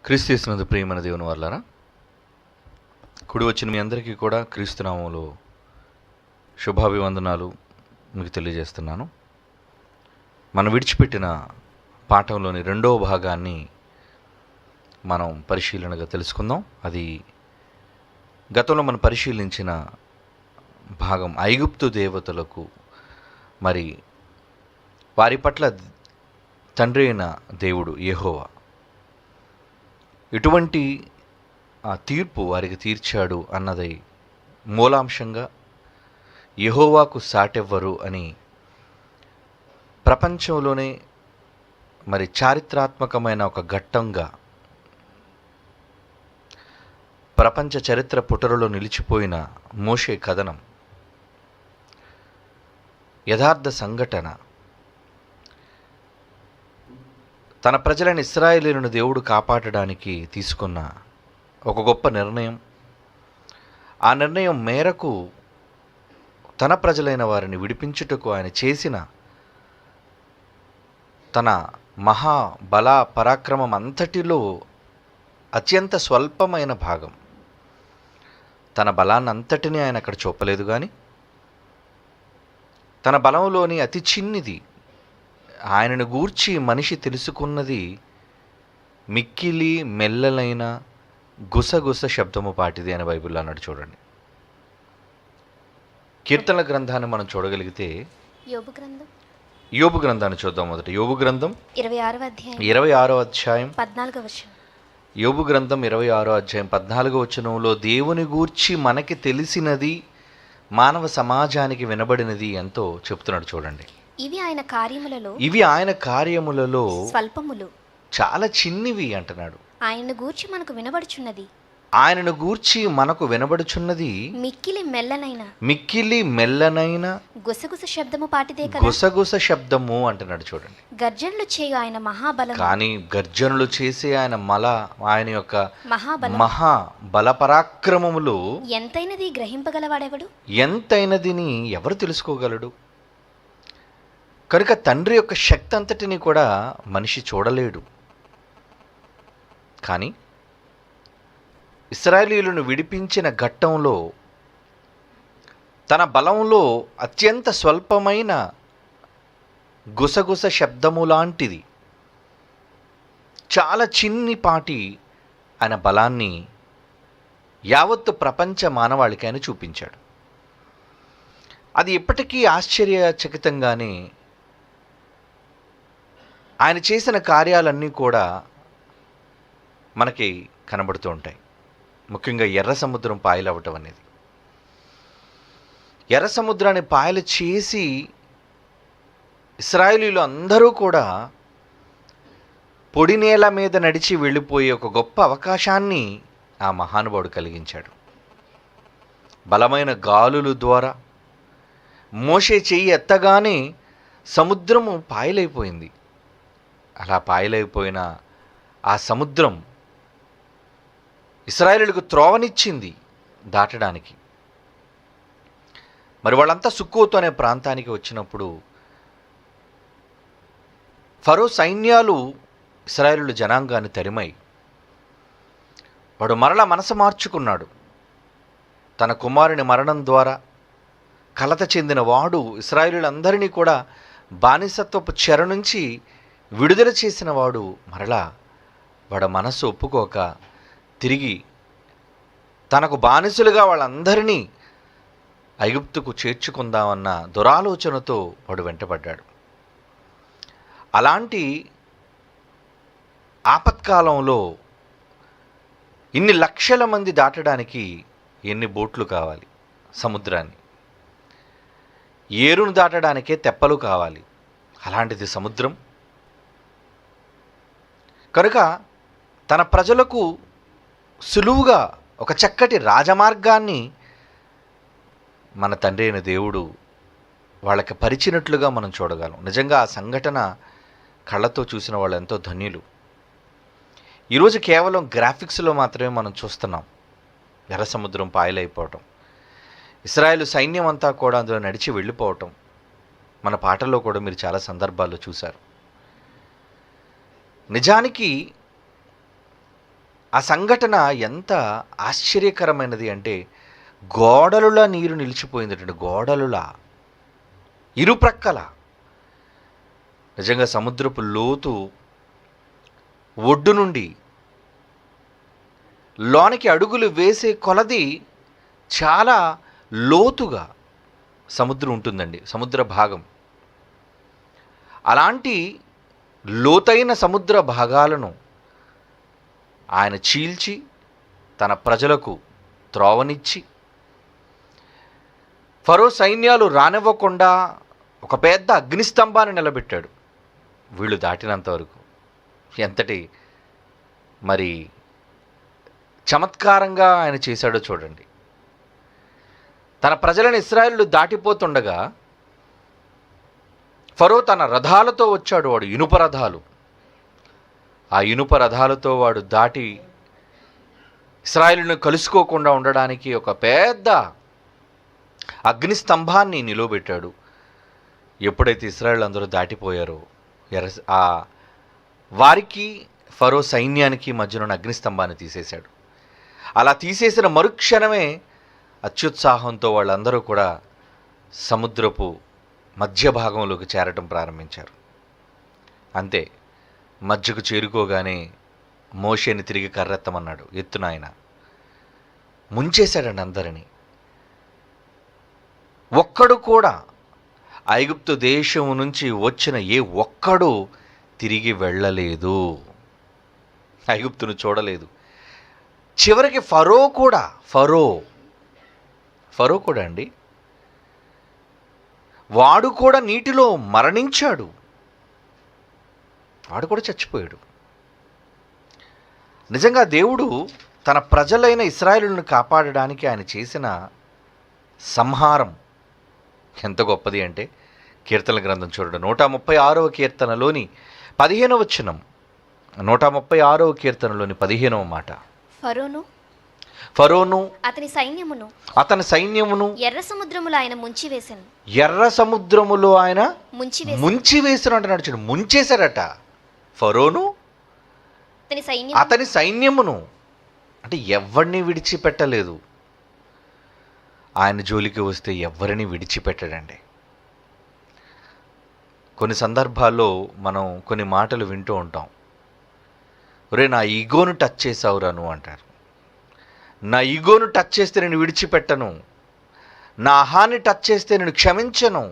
క్రీస్తు యేసునందు ప్రియమైన దేవుని వాళ్ళారా, కుడి వచ్చిన మీ అందరికీ కూడా క్రీస్తునామంలో శుభాభివందనాలు మీకు తెలియజేస్తున్నాను. మనం విడిచిపెట్టిన పాఠంలోని రెండవ భాగాన్ని మనం పరిశీలనగా తెలుసుకుందాం. అది గతంలో మనం పరిశీలించిన భాగం ఐగుప్తు దేవతలకు మరి వారి పట్ల తండ్రి అయిన దేవుడు యెహోవా ఎటువంటి తీర్పు వారికి తీర్చాడు అన్నది మూలాంశంగా యెహోవాకు సాటెవ్వరు అని ప్రపంచంలోనే మరి చారిత్రాత్మకమైన ఒక ఘట్టంగా ప్రపంచ చరిత్ర పుటరులో నిలిచిపోయిన మోషే కథనం, యథార్థ సంఘటన, తన ప్రజలైన ఇశ్రాయేలీయులను దేవుడు కాపాడడానికి తీసుకున్న ఒక గొప్ప నిర్ణయం. ఆ నిర్ణయం మేరకు తన ప్రజలైన వారిని విడిపించుటకు ఆయన చేసిన తన మహాబల పరాక్రమం అంతటిలో అత్యంత స్వల్పమైన భాగం, తన బలాన్ని అంతటినీ ఆయన అక్కడ చూపలేదు, కానీ తన బలంలోని అతి చిన్నిది, ఆయనను గూర్చి మనిషి తెలుసుకున్నది మిక్కిలి మెల్లలైన గుసగుస శబ్దము పాటిది అని బైబిల్లో అన్నాడు. చూడండి, కీర్తనల గ్రంథాన్ని మనం చూడగలిగితే యోబు గ్రంథాన్ని చూద్దాం. మొదట యోబు గ్రంథం 26వ అధ్యాయం 14వ వచనం. యోబు గ్రంథం 26వ అధ్యాయం 14వ వచనంలో దేవుని గూర్చి మనకి తెలిసినది, మానవ సమాజానికి వినబడినది ఎంతో చెప్తున్నాడు. చూడండి, ఇవి ఆయన కార్యములలో స్వల్పములు, చాలా చిన్నివి అంటున్నాడు. ఆయనను గూర్చి మనకు వినబడుచున్నది మిక్కిలి మెల్లనైన గుసగుస శబ్దము పాటిదే కదా. గుసగుస శబ్దము అంటున్నాడు. చూడండి, గర్జనలు చేయు ఆయన మహాబలం, కానీ గర్జనలు చేసే ఆయన యొక్క మహాబల పరాక్రమములు ఎంతైనదిని ఎవరు తెలుసుకోగలడు? కనుక తండ్రి యొక్క శక్తి అంతటిని కూడా మనిషి చూడలేడు. కానీ ఇశ్రాయేలీయులను విడిపించిన ఘట్టంలో తన బలంలో అత్యంత స్వల్పమైన గుసగుస శబ్దము లాంటిది, చాలా చిన్నిపాటి ఆయన బలాన్ని యావత్తు ప్రపంచ మానవాళికి ఆయన చూపించాడు. అది ఎప్పటికీ ఆశ్చర్యచకితంగానే ఆయన చేసిన కార్యాలన్నీ కూడా మనకి కనబడుతూ ఉంటాయి. ముఖ్యంగా ఎర్ర సముద్రం పాయలవ్వటం అనేది. ఎర్ర సముద్రాన్ని పాయలు చేసి ఇశ్రాయేలీయులు అందరూ కూడా పొడి నేల మీద నడిచి వెళ్ళిపోయే ఒక గొప్ప అవకాశాన్ని ఆ మహానుభావుడు కలిగించాడు. బలమైన గాలుల ద్వారా మోషే చెయ్యి ఎత్తగానే సముద్రము పాయలైపోయింది. అలా పాయలైపోయిన ఆ సముద్రం ఇశ్రాయేలీయులకు త్రోవనిచ్చింది దాటడానికి. మరి వాళ్ళంతా సుక్కోతు అనే ప్రాంతానికి వచ్చినప్పుడు ఫరో సైన్యాలు ఇశ్రాయేలీయుల జనాంగాన్ని తరిమై వాడు మరలా మనసు మార్చుకున్నాడు. తన కుమారుని మరణం ద్వారా కలత చెందిన వాడు ఇశ్రాయేలీయులందరినీ కూడా బానిసత్వపు చెర నుంచి విడుదల చేసిన వాడు మరలా వాడు మనసు ఒప్పుకోక తిరిగి తనకు బానిసలుగా వాళ్ళందరినీ ఐగుప్తుకు చేర్చుకుందామన్న దురాలోచనతో వాడు వెంటబడ్డాడు. అలాంటి ఆపత్కాలంలో ఇన్ని లక్షల మంది దాటడానికి ఎన్ని బోట్లు కావాలి? సముద్రాన్ని ఏరును దాటడానికే తెప్పలు కావాలి. అలాంటిది సముద్రం. కనుక తన ప్రజలకు సులువుగా ఒక చక్కటి రాజమార్గాన్ని మన తండ్రి అయిన దేవుడు వాళ్ళకి పరిచినట్లుగా మనం చూడగలం. నిజంగా ఆ సంఘటన కళ్ళతో చూసిన వాళ్ళు ఎంతో ధన్యులు. ఈరోజు కేవలం గ్రాఫిక్స్లో మాత్రమే మనం చూస్తున్నాం ఎర్ర సముద్రం పాయలైపోవటం, ఇశ్రాయేలు సైన్యం అంతా కూడా అందులో నడిచి వెళ్ళిపోవటం. మన పాటల్లో కూడా మీరు చాలా సందర్భాల్లో చూశారు. నిజానికి ఆ సంఘటన ఎంత ఆశ్చర్యకరమైనది అంటే, గోడలులా నీరు నిలిచిపోయిందటండి. గోడలులా ఇరుప్రక్కల. నిజంగా సముద్రపు లోతు ఒడ్డు నుండి లోనికి అడుగులు వేసే కొలది చాలా లోతుగా సముద్రం ఉంటుందండి, సముద్ర భాగం. అలాంటి లోతైన సముద్ర భాగాలను ఆయన చీల్చి తన ప్రజలకు త్రోవనిచ్చి, ఫరో సైన్యాలు రానివ్వకుండా ఒక పెద్ద అగ్నిస్తంభాన్ని నిలబెట్టాడు వీళ్ళు దాటినంత వరకు. ఎంతటి మరి చమత్కారంగా ఆయన చేశాడో చూడండి. తన ప్రజలను ఇశ్రాయేలు దాటిపోతుండగా ఫరో తన రథాలతో వచ్చాడు. వాడు ఇనుప రథాలు. ఆ ఇనుప రథాలతో వాడు దాటి ఇశ్రాయేలును కలుసుకోకుండా ఉండడానికి ఒక పెద్ద అగ్నిస్తంభాన్ని నిలవబెట్టాడు. ఎప్పుడైతే ఇశ్రాయేలు అందరూ దాటిపోయారో వారికి ఫరో సైన్యానికి మధ్యలో అగ్నిస్తంభాన్ని తీసేశాడు. అలా తీసేసిన మరుక్షణమే అత్యుత్సాహంతో వాళ్ళందరూ కూడా సముద్రపు మధ్య భాగంలోకి చేరటం ప్రారంభించారు. అంతే, మధ్యకు చేరుకోగానే మోషేని తిరిగి కర్రెత్తమన్నాడు. ఎత్తున ఆయన ముంచేశాడండి అందరినీ. ఒక్కడు కూడా ఐగుప్తు దేశం నుంచి వచ్చిన ఏ ఒక్కడు తిరిగి వెళ్ళలేదు, ఐగుప్తును చూడలేదు. చివరికి ఫరో కూడా అండి, వాడు కూడా నీటిలో మరణించాడు. వాడు కూడా చచ్చిపోయాడు. నిజంగా దేవుడు తన ప్రజలైన ఇశ్రాయేలును కాపాడడానికి ఆయన చేసిన సంహారం ఎంత గొప్పది అంటే, కీర్తనల గ్రంథం చూడండి, 136వ కీర్తనలోని 15వ వచనం. 136వ కీర్తనలోని 15వ మాట. ఫరోను అతని సైన్యమును ఎర్ర సముద్రములో ఆయన ముంచివేసిన అంటున్నాడు. చూడు, ముంచేశారట ఫరోను అతని సైన్యమును. అంటే ఎవరిని విడిచిపెట్టలేదు. ఆయన జోలికి వస్తే ఎవరిని విడిచిపెట్టడండి. కొన్ని సందర్భాల్లో మనం కొన్ని మాటలు వింటూ ఉంటాం. ఒరే, నా ఈగోను టచ్ చేసావురా నువ్వు అంటారు. నా ఈగోను టచ్ చేస్తే నేను విడిచిపెట్టను, నా అహాన్ని టచ్ చేస్తే నేను క్షమించను,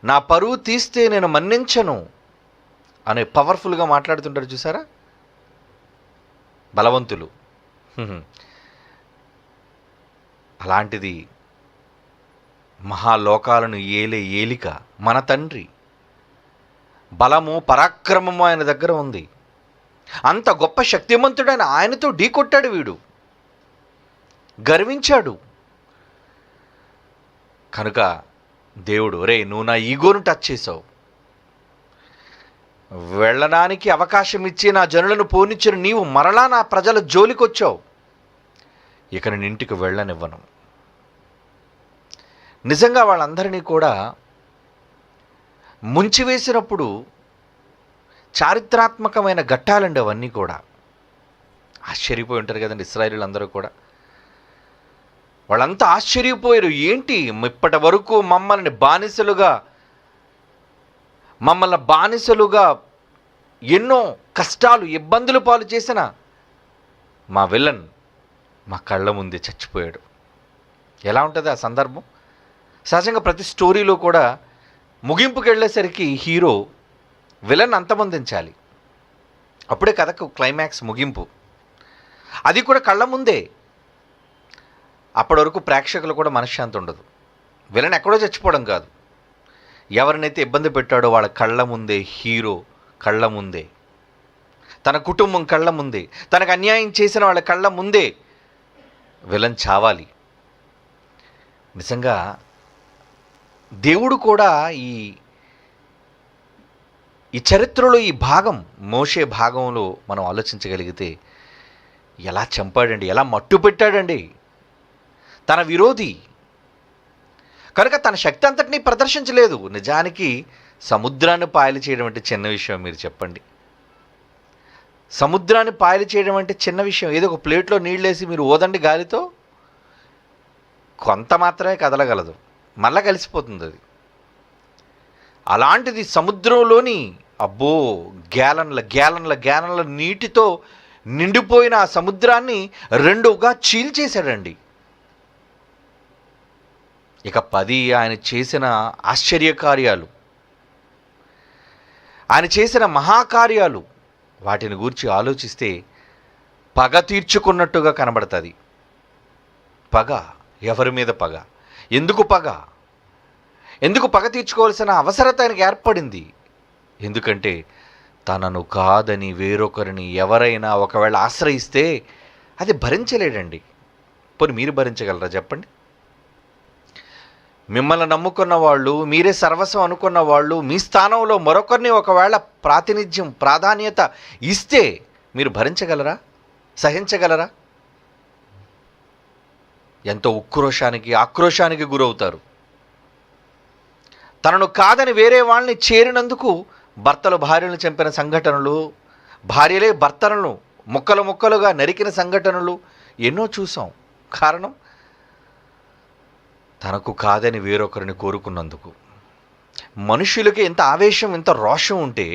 నా పరువు తీస్తే నేను మన్నించను అనే పవర్ఫుల్గా మాట్లాడుతుంటారు చూసారా బలవంతులు. అలాంటిది మహాలోకాలను ఏలిక మన తండ్రి. బలము పరాక్రమము ఆయన దగ్గర ఉంది. అంత గొప్ప శక్తిమంతుడైన ఆయనతో ఢీకొట్టాడు వీడు, గర్వించాడు. కనుక దేవుడు, రే నువ్వు నా ఈగోను టచ్ చేసావు, వెళ్ళడానికి అవకాశం ఇచ్చి నా జనులను పోనిచ్చిన నీవు మరలా నా ప్రజల జోలికొచ్చావు, ఇక నేను ఇంటికి వెళ్ళనివ్వను. నిజంగా వాళ్ళందరినీ కూడా ముంచివేసినప్పుడు చారిత్రాత్మకమైన ఘట్టాలండి అవన్నీ కూడా. ఆశ్చర్యపోయి ఉంటారు కదండి ఇశ్రాయేలీయులందరూ కూడా. వాళ్ళంతా ఆశ్చర్యపోయారు. ఏంటి, ఇప్పటి వరకు మమ్మల్ని బానిసలుగా ఎన్నో కష్టాలు ఇబ్బందులు పాలు చేసిన మా విలన్ మా కళ్ళ ముందే చచ్చిపోయాడు. ఎలా ఉంటుంది ఆ సందర్భం? సహజంగా ప్రతి స్టోరీలో కూడా ముగింపుకి వెళ్ళేసరికి హీరో విలన్ అంతమొందించాలి, అప్పుడే కథకు క్లైమాక్స్ ముగింపు. అది కూడా కళ్ళ ముందే. అప్పటి వరకు ప్రేక్షకులు కూడా మనశ్శాంతి ఉండదు. విలన్ ఎక్కడో చచ్చిపోవడం కాదు, ఎవరినైతే ఇబ్బంది పెట్టాడో వాళ్ళ కళ్ళ ముందే, హీరో కళ్ళ ముందే, తన కుటుంబం కళ్ళ ముందే, తనకు అన్యాయం చేసిన వాళ్ళ కళ్ళ ముందే విలన్ చావాలి. నిజంగా దేవుడు కూడా ఈ చరిత్రలో ఈ భాగం, మోషే భాగంలో మనం ఆలోచించగలిగితే ఎలా చంపాడండి, ఎలా మట్టు పెట్టాడండి తన విరోధి. కనుక తన శక్తి అంతటినీ ప్రదర్శించలేదు. నిజానికి సముద్రాన్ని పాయలు చేయడం అంటే చిన్న విషయం మీరు చెప్పండి. సముద్రాన్ని పాయలు చేయడం అంటే చిన్న విషయం. ఏదో ఒక ప్లేట్లో నీళ్ళేసి మీరు ఓదండి గాలితో, కొంత మాత్రమే కదలగలదు, మళ్ళా కలిసిపోతుంది అది. అలాంటిది సముద్రంలోని అబ్బో గ్యాలన్ల గ్యాలన్ల గ్యాలన్ల నీటితో నిండిపోయిన ఆ సముద్రాన్ని రెండుగా చీల్చేశాడండి. ఇక 10 ఆయన చేసిన ఆశ్చర్యకార్యాలు, ఆయన చేసిన మహాకార్యాలు, వాటిని గూర్చి ఆలోచిస్తే పగ తీర్చుకున్నట్టుగా కనబడుతుంది. పగ, ఎవరి మీద పగ? ఎందుకు పగ? ఎందుకు పగ తీర్చుకోవాల్సిన అవసరత ఆయనకి ఏర్పడింది? ఎందుకంటే తనను కాదని వేరొకరిని ఎవరైనా ఒకవేళ ఆశ్రయిస్తే అది భరించలేడండి. పోనీ మీరు భరించగలరా చెప్పండి? మిమ్మల్ని నమ్ముకున్న వాళ్ళు, మీరే సర్వస్వం అనుకున్న వాళ్ళు, మీ స్థానంలో మరొకరిని ఒకవేళ ప్రాతినిధ్యం, ప్రాధాన్యత ఇస్తే మీరు భరించగలరా? సహించగలరా? ఎంతో ఉక్రోషానికి, ఆక్రోశానికి గురవుతారు. తనను కాదని వేరే వాళ్ళని చేరినందుకు భర్తలు భార్యలను చంపిన సంఘటనలు, భార్యలే భర్తలను ముక్కలు ముక్కలుగా నరికిన సంఘటనలు ఎన్నో చూసాం. కారణం తనకు కాదని వేరొకరిని కోరుకున్నందుకు. మనుషులకి ఎంత ఆవేశం, ఎంత రోషం ఉంటే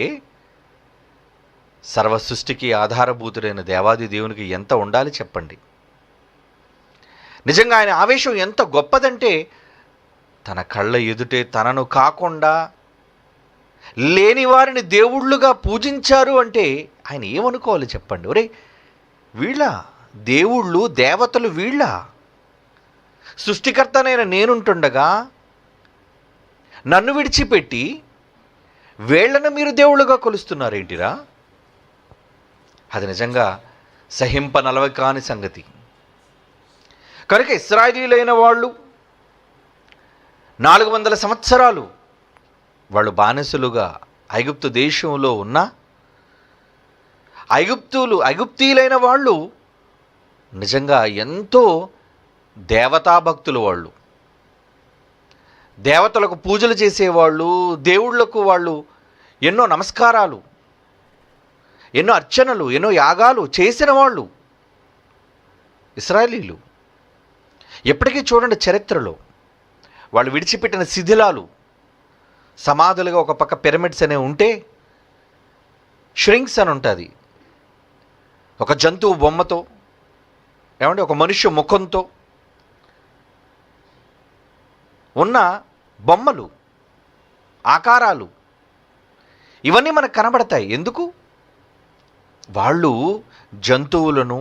సర్వ సృష్టికి ఆధారభూతుడైన దేవాది దేవునికి ఎంత ఉండాలి చెప్పండి. నిజంగా ఆయన ఆవేశం ఎంత గొప్పదంటే, తన కళ్ళ ఎదుటే తనను కాకుండా లేని వారిని దేవుళ్ళుగా పూజించారు అంటే ఆయన ఏమనుకోవాలి చెప్పండి? ఒరే వీళ్ళ దేవుళ్ళు, దేవతలు వీళ్ళ? సృష్టికర్తనైన నేనుంటుండగా నన్ను విడిచిపెట్టి వీళ్ళను మీరు దేవుళ్ళుగా కొలుస్తున్నారేంటిరా? అది నిజంగా సహింపనలవి కాని సంగతి. కనుక ఇశ్రాయేలీయులైన వాళ్ళు 400 సంవత్సరాలు వాళ్ళు బానిసలుగా ఐగుప్తు దేశంలో ఉన్న ఐగుప్తీయులైన వాళ్ళు నిజంగా ఎంతో దేవతాభక్తులు. వాళ్ళు దేవతలకు పూజలు చేసేవాళ్ళు, దేవుళ్లకు వాళ్ళు ఎన్నో నమస్కారాలు, ఎన్నో అర్చనలు, ఎన్నో యాగాలు చేసిన వాళ్ళు ఇశ్రాయేలీయులు. ఎప్పటికీ చూడండి చరిత్రలో వాళ్ళు విడిచిపెట్టిన శిథిలాలు, సమాధులుగా ఒక పక్క పిరమిడ్స్ అనేవి ఉంటే, ష్రింక్స్ అని ఉంటుంది, ఒక జంతువు బొమ్మతో, ఏమంటే ఒక మనుష్య ముఖంతో ఉన్న బొమ్మలు, ఆకారాలు, ఇవన్నీ మనకు కనబడతాయి. ఎందుకు? వాళ్ళు జంతువులను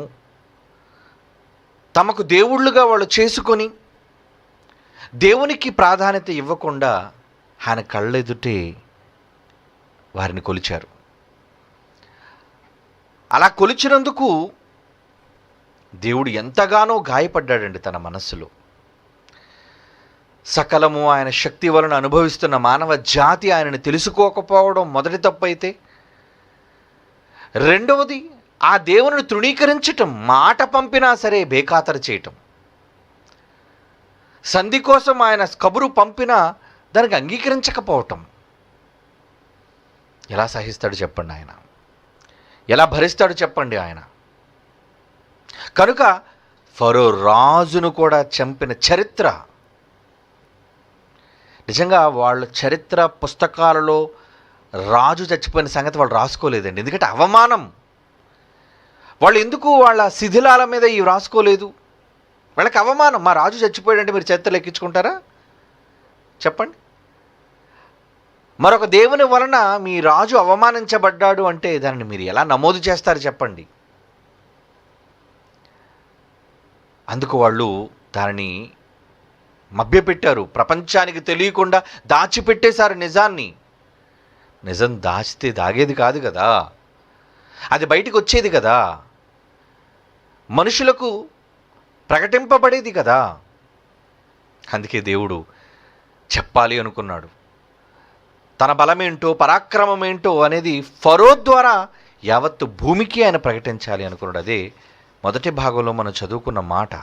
తమకు దేవుళ్ళుగా వాళ్ళు చేసుకొని దేవునికి ప్రాధాన్యత ఇవ్వకుండా ఆయన కళ్ళెదుటే వారిని కొలిచారు. అలా కొలిచినందుకు దేవుడు ఎంతగానో గాయపడ్డాడండి తన మనస్సులో. సకలము ఆయన శక్తి వలన అనుభవిస్తున్న మానవ జాతి ఆయనను తెలుసుకోకపోవడం మొదటి తప్పు అయితే, రెండవది ఆ దేవుని తృణీకరించటం, మాట పంపినా సరే బేఖాతరు చేయటం, సంధి కోసం ఆయన కబురు పంపినా దానికి అంగీకరించకపోవటం. ఎలా సహిస్తాడు చెప్పండి ఆయన? ఎలా భరిస్తాడు చెప్పండి ఆయన? కనుక ఫరో రాజును కూడా చంపిన చరిత్ర, నిజంగా వాళ్ళ చరిత్ర పుస్తకాలలో రాజు చచ్చిపోయిన సంగతి వాళ్ళు రాసుకోలేదండి. ఎందుకంటే అవమానం. వాళ్ళు ఎందుకు వాళ్ళ శిథిలాల మీద ఇవి రాసుకోలేదు? వాళ్ళకి అవమానం. మా రాజు చచ్చిపోయాడంటే మీరు చరిత్రలు ఎక్కించుకుంటారా చెప్పండి? మరొక దేవుని వలన మీ రాజు అవమానించబడ్డాడు అంటే దాన్ని మీరు ఎలా నమోదు చేస్తారు చెప్పండి? అందుకు వాళ్ళు దానిని మభ్యపెట్టారు, ప్రపంచానికి తెలియకుండా దాచిపెట్టేశారు నిజాన్ని. నిజం దాచితే దాగేది కాదు కదా, అది బయటికి వచ్చేది కదా, మనుషులకు ప్రకటింపబడేది కదా. అందుకే దేవుడు చెప్పాలి అనుకున్నాడు. తన బలమేంటో పరాక్రమమేంటో అనేది ఫరో ద్వారా యావత్తు భూమికి ఆయన ప్రకటించాలి అనుకున్నాడు. అదే మొదటి భాగంలో మనం చదువుకున్న మాట.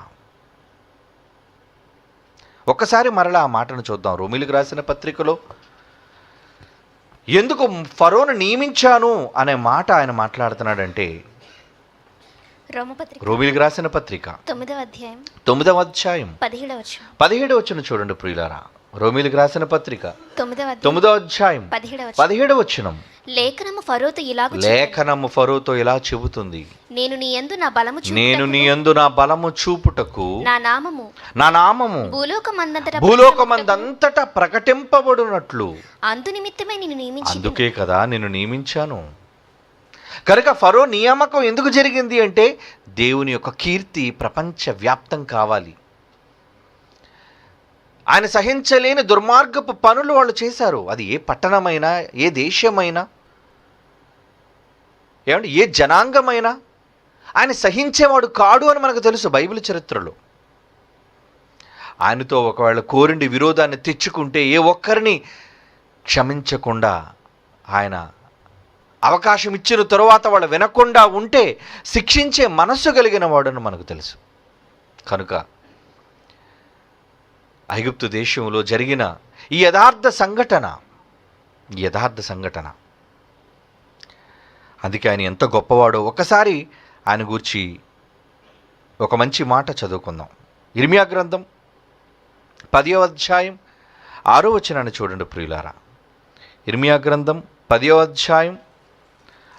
ఒక్కసారి మరలా ఆ మాటను చూద్దాం. రోమీయులకు రాసిన పత్రికలో ఎందుకు ఫరోను నియమించాను అనే మాట ఆయన మాట్లాడుతున్నాడంటే, రోమపత్రిక రోమీయులకు రాసిన పత్రిక 9వ అధ్యాయం 9వ అధ్యాయం 17వ వచనం. 17వ వచనం చూడండి ప్రియులారా. రోమీయులకు రాసిన పత్రిక 9వ అధ్యాయం 9వ అధ్యాయం 17వ వచనం. 17వ వచనం. లేఖనము ఫరోతో ఇలాగు లేఖనము ఫరోతో ఇలా చెబుతుంది, నేను నీ యందు నా బలము నేను నీ యందు నా బలము చూపుటకు నా నామము నా నామము భూలోకమందంతటా ప్రకటింపబడినట్లు అందు నిమిత్తమే నిన్ను నియమించి అందుకే కదా నేను నియమించాను. కనుక ఫరో నియామకం ఎందుకు జరిగింది అంటే, దేవుని యొక్క కీర్తి ప్రపంచ వ్యాప్తం కావాలి. ఆయన సహించలేని దుర్మార్గపు పనులు వాళ్ళు చేశారు. అది ఏ పట్టణమైనా, ఏ దేశమైనా, ఏమంటే ఏ జనాంగమైనా ఆయన సహించేవాడు కాడు అని మనకు తెలుసు బైబిల్ చరిత్రలో. ఆయనతో ఒకవేళ కోరిండి విరోధాన్ని తెచ్చుకుంటే ఏ ఒక్కరిని క్షమించకుండా, ఆయన అవకాశం ఇచ్చిన తరువాత వాళ్ళు వినకుండా ఉంటే శిక్షించే మనస్సు కలిగిన వాడని మనకు తెలుసు. కనుక ఐగుప్తు దేశంలో జరిగిన ఈ యథార్థ సంఘటన అందుకే ఆయన ఎంత గొప్పవాడో ఒకసారి ఆయన గూర్చి ఒక మంచి మాట చదువుకుందాం. ఇర్మియా గ్రంథం 10వ అధ్యాయం 6వ వచనాన్ని చూడండి ప్రియులారా. ఇర్మియా గ్రంథం 10వ అధ్యాయం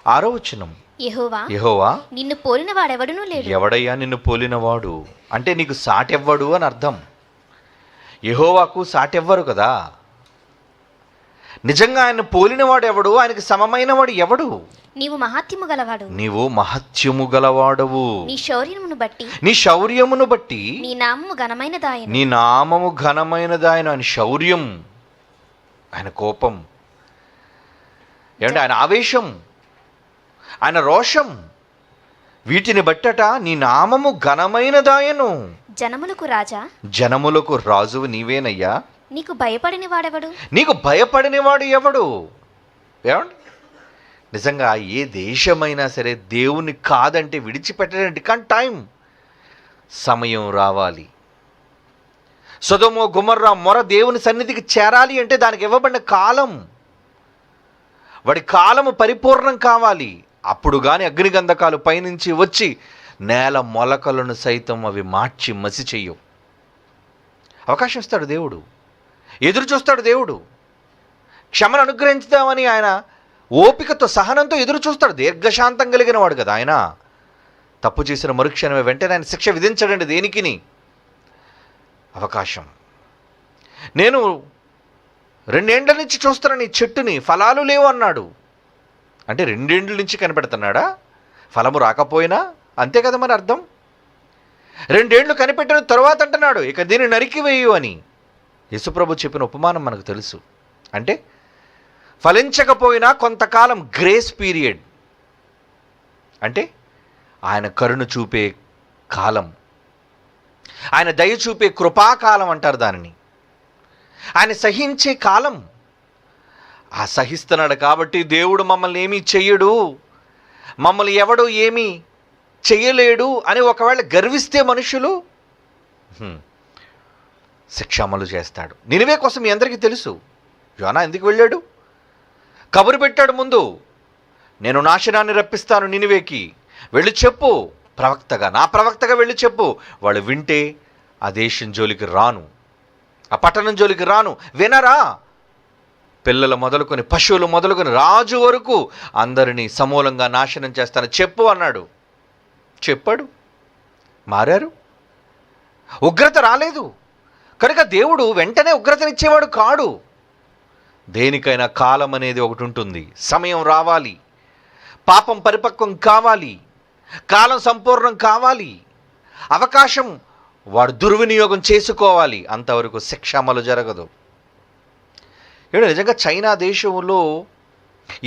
6వ వచనం. యెహోవా నిన్ను పోలిన వాడెవడునూ లేడు. ఎవడయ్యా నిన్ను పోలినవాడు అంటే నీకు సాటెవ్వడు అని అర్థం. యెహోవాకు సాటెవ్వరు కదా. నిజంగా ఆయన పోలినవాడు ఎవడు, ఆయనకి సమమైన వాడు ఎవడు? నీవు మహాత్యము గలవాడు, నీవు మహత్యము గలవాడవు, నీ శౌర్యమును బట్టి నీ నామము ఘనమైనదాయను. నీ నామము ఘనమైనదాయను. ఆయన శౌర్యం, ఆయన కోపం, ఏమంటే ఆయన ఆవేశం, ఆయన రోషం, వీటిని బట్టట నీ నామము ఘనమైనదాయను. జనములకు రాజువు నీవేనయ్యా. నీకు భయపడిన వాడు ఎవడు? ఏమండి, నిజంగా ఏ దేశమైనా సరే దేవుని కాదంటే విడిచిపెట్టడానికి కానీ సమయం రావాలి. సొదొమ గొమొర్రా మొర దేవుని సన్నిధికి చేరాలి అంటే దానికి ఇవ్వబడిన కాలం, వాడి కాలము పరిపూర్ణం కావాలి. అప్పుడు కానీ అగ్నిగంధకాలు పైనుంచి వచ్చి నేల మొలకలను సైతం అవి మార్చి మసి చెయ్యవు. అవకాశం ఇస్తాడు దేవుడు, ఎదురు చూస్తాడు దేవుడు. క్షమను అనుగ్రహించుదామని ఆయన ఓపికతో సహనంతో ఎదురు చూస్తాడు. దీర్ఘశాంతం కలిగిన వాడు కదా ఆయన. తప్పు చేసిన మరుక్షణమే వెంటనే ఆయన శిక్ష విధించడండి దేనికిని. అవకాశం. నేను 2 ఏండ్ల నుంచి చూస్తున్నాను ఈ చెట్టుని, ఫలాలు లేవు అన్నాడు. అంటే 2 ఏండ్ల నుంచి కనిపెడుతున్నాడా? ఫలము రాకపోయినా అంతే కదా మరి అర్థం. 2 ఏండ్లు కనిపెట్టిన తర్వాత అంటున్నాడు ఇక దీన్ని నరికివేయు అని. యేసుప్రభు చెప్పిన ఉపమానం మనకు తెలుసు. అంటే ఫలించకపోయినా కొంతకాలం గ్రేస్ పీరియడ్, అంటే ఆయన కరుణ చూపే కాలం, ఆయన దయ చూపే కృపాకాలం అంటారు దానిని. ఆయన సహించే కాలం. ఆ సహిస్తున్నాడు కాబట్టి దేవుడు మమ్మల్ని ఏమీ చెయ్యడు, మమ్మల్ని ఎవడు ఏమీ చెయ్యలేడు అని ఒకవేళ గర్విస్తే మనుషులు శిక్ష అమలు చేస్తాడు. నినివే కోసం మీ అందరికీ తెలుసు. యోనా ఎందుకు వెళ్ళాడు? కబురు పెట్టాడు ముందు, నేను నాశనాన్ని రప్పిస్తాను నినివేకి, వెళ్ళి చెప్పు ప్రవక్తగా, నా ప్రవక్తగా వెళ్ళి చెప్పు. వాళ్ళు వింటే ఆ దేశం జోలికి రాను, ఆ పట్టణం జోలికి రాను. వినరా? పిల్లలు మొదలుకొని పశువులు మొదలుకొని రాజు వరకు అందరినీ సమూలంగా నాశనం చేస్తాను చెప్పు అన్నాడు. చెప్పాడు, మారారు. ఉగ్రత రాలేదు కనుక దేవుడు వెంటనే ఉగ్రతనిచ్చేవాడు కాడు. దేనికైనా కాలం అనేది ఒకటి ఉంటుంది. సమయం రావాలి, పాపం పరిపక్వం కావాలి, కాలం సంపూర్ణం కావాలి, అవకాశం వాడు దుర్వినియోగం చేసుకోవాలి. అంతవరకు శిక్ష అమలు జరగదు. ఇప్పుడు నిజంగా చైనా దేశంలో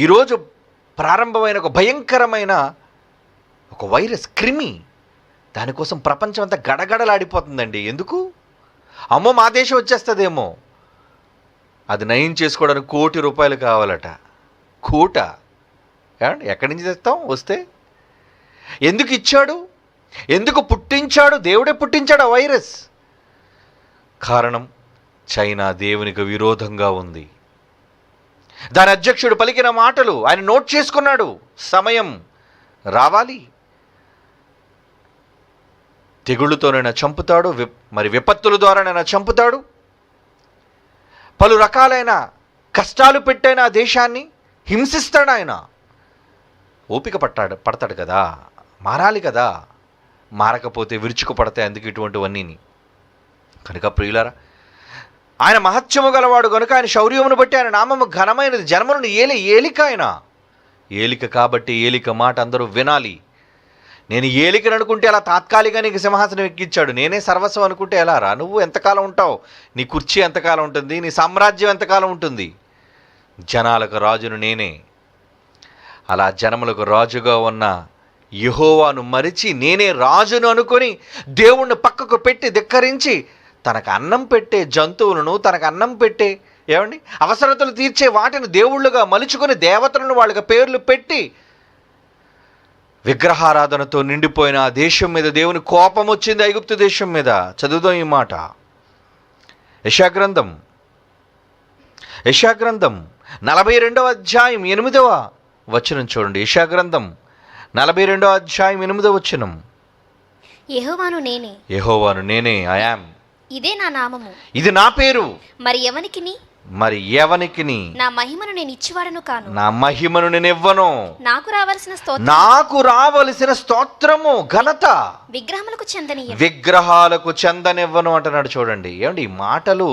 ఈరోజు ప్రారంభమైన ఒక భయంకరమైన ఒక వైరస్, క్రిమి, దానికోసం ప్రపంచం అంతా గడగడలాడిపోతుందండి. ఎందుకు? అమ్మో మా దేశం వచ్చేస్తుందేమో. అది నయం చేసుకోవడానికి ₹1 కోటి కావాలట. కూట ఏమండి, ఎక్కడి నుంచి తెస్తాం? వస్తే ఎందుకు ఇచ్చాడు? ఎందుకు పుట్టించాడు? దేవుడే పుట్టించాడు ఆ వైరస్. కారణం చైనా దేవునికి విరోధంగా ఉంది. దాని అధ్యక్షుడు పలికిన మాటలు ఆయన నోట్ చేసుకున్నాడు. సమయం రావాలి, తెగుళ్ళతోనైనా చంపుతాడు, మరి విపత్తుల ద్వారానైనా చంపుతాడు, పలు రకాలైన కష్టాలు పెట్టైన ఆ దేశాన్ని హింసిస్తాడు. ఆయన ఓపిక పడతాడు కదా, మారాలి కదా, మారకపోతే విరుచుకుపడతాయి అందుకు ఇటువంటివన్నీని. కనుక ప్రియులారా, ఆయన మహత్యము గలవాడు కనుక ఆయన శౌర్యమును బట్టి ఆయన నామము ఘనమైనది. జన్మలను ఏలిక ఆయన. ఏలిక కాబట్టి ఏలిక మాట అందరూ వినాలి. నేను ఏలికను అనుకుంటే అలా తాత్కాలికంగా నీకు సింహాసనం ఎక్కించాడు, నేనే సర్వస్వం అనుకుంటే ఎలా రా? నువ్వు ఎంతకాలం ఉంటావు? నీ కుర్చీ ఎంతకాలం ఉంటుంది? నీ సామ్రాజ్యం ఎంతకాలం ఉంటుంది? జనాలకు రాజును నేనే. అలా జనములకు రాజుగా ఉన్న యెహోవాను మరిచి నేనే రాజును అనుకొని దేవుణ్ణి పక్కకు పెట్టి ధిక్కరించి తనకు అన్నం పెట్టే జంతువులను, తనకు అన్నం పెట్టే అవసరతలు తీర్చే వాటిని దేవుళ్ళుగా మలుచుకొని దేవతలను వాళ్ళకి పేర్లు పెట్టి విగ్రహారాధనతో నిండిపోయిన ఆ దేశం మీద దేవుని కోపం వచ్చింది, ఐగుప్తు దేశం మీద. చదువుదాం ఈ మాట. యెషయా గ్రంథం 42వ అధ్యాయం 8వ వచనం చూడండి. యెషయా గ్రంథం 42వ అధ్యాయం 8వ వచనం. యెహోవాను నేనే, ఐ యామ్, ఇదే నా నామము, ఇది నా పేరు, మరి ఎవనికిని నా మహిమను నేను ఇవ్వను, నాకు రావలసిన స్తోత్రము ఘనత విగ్రహాలకు చెందనివ్వను అంటున్నాడు. చూడండి ఏమండి ఈ మాటలు,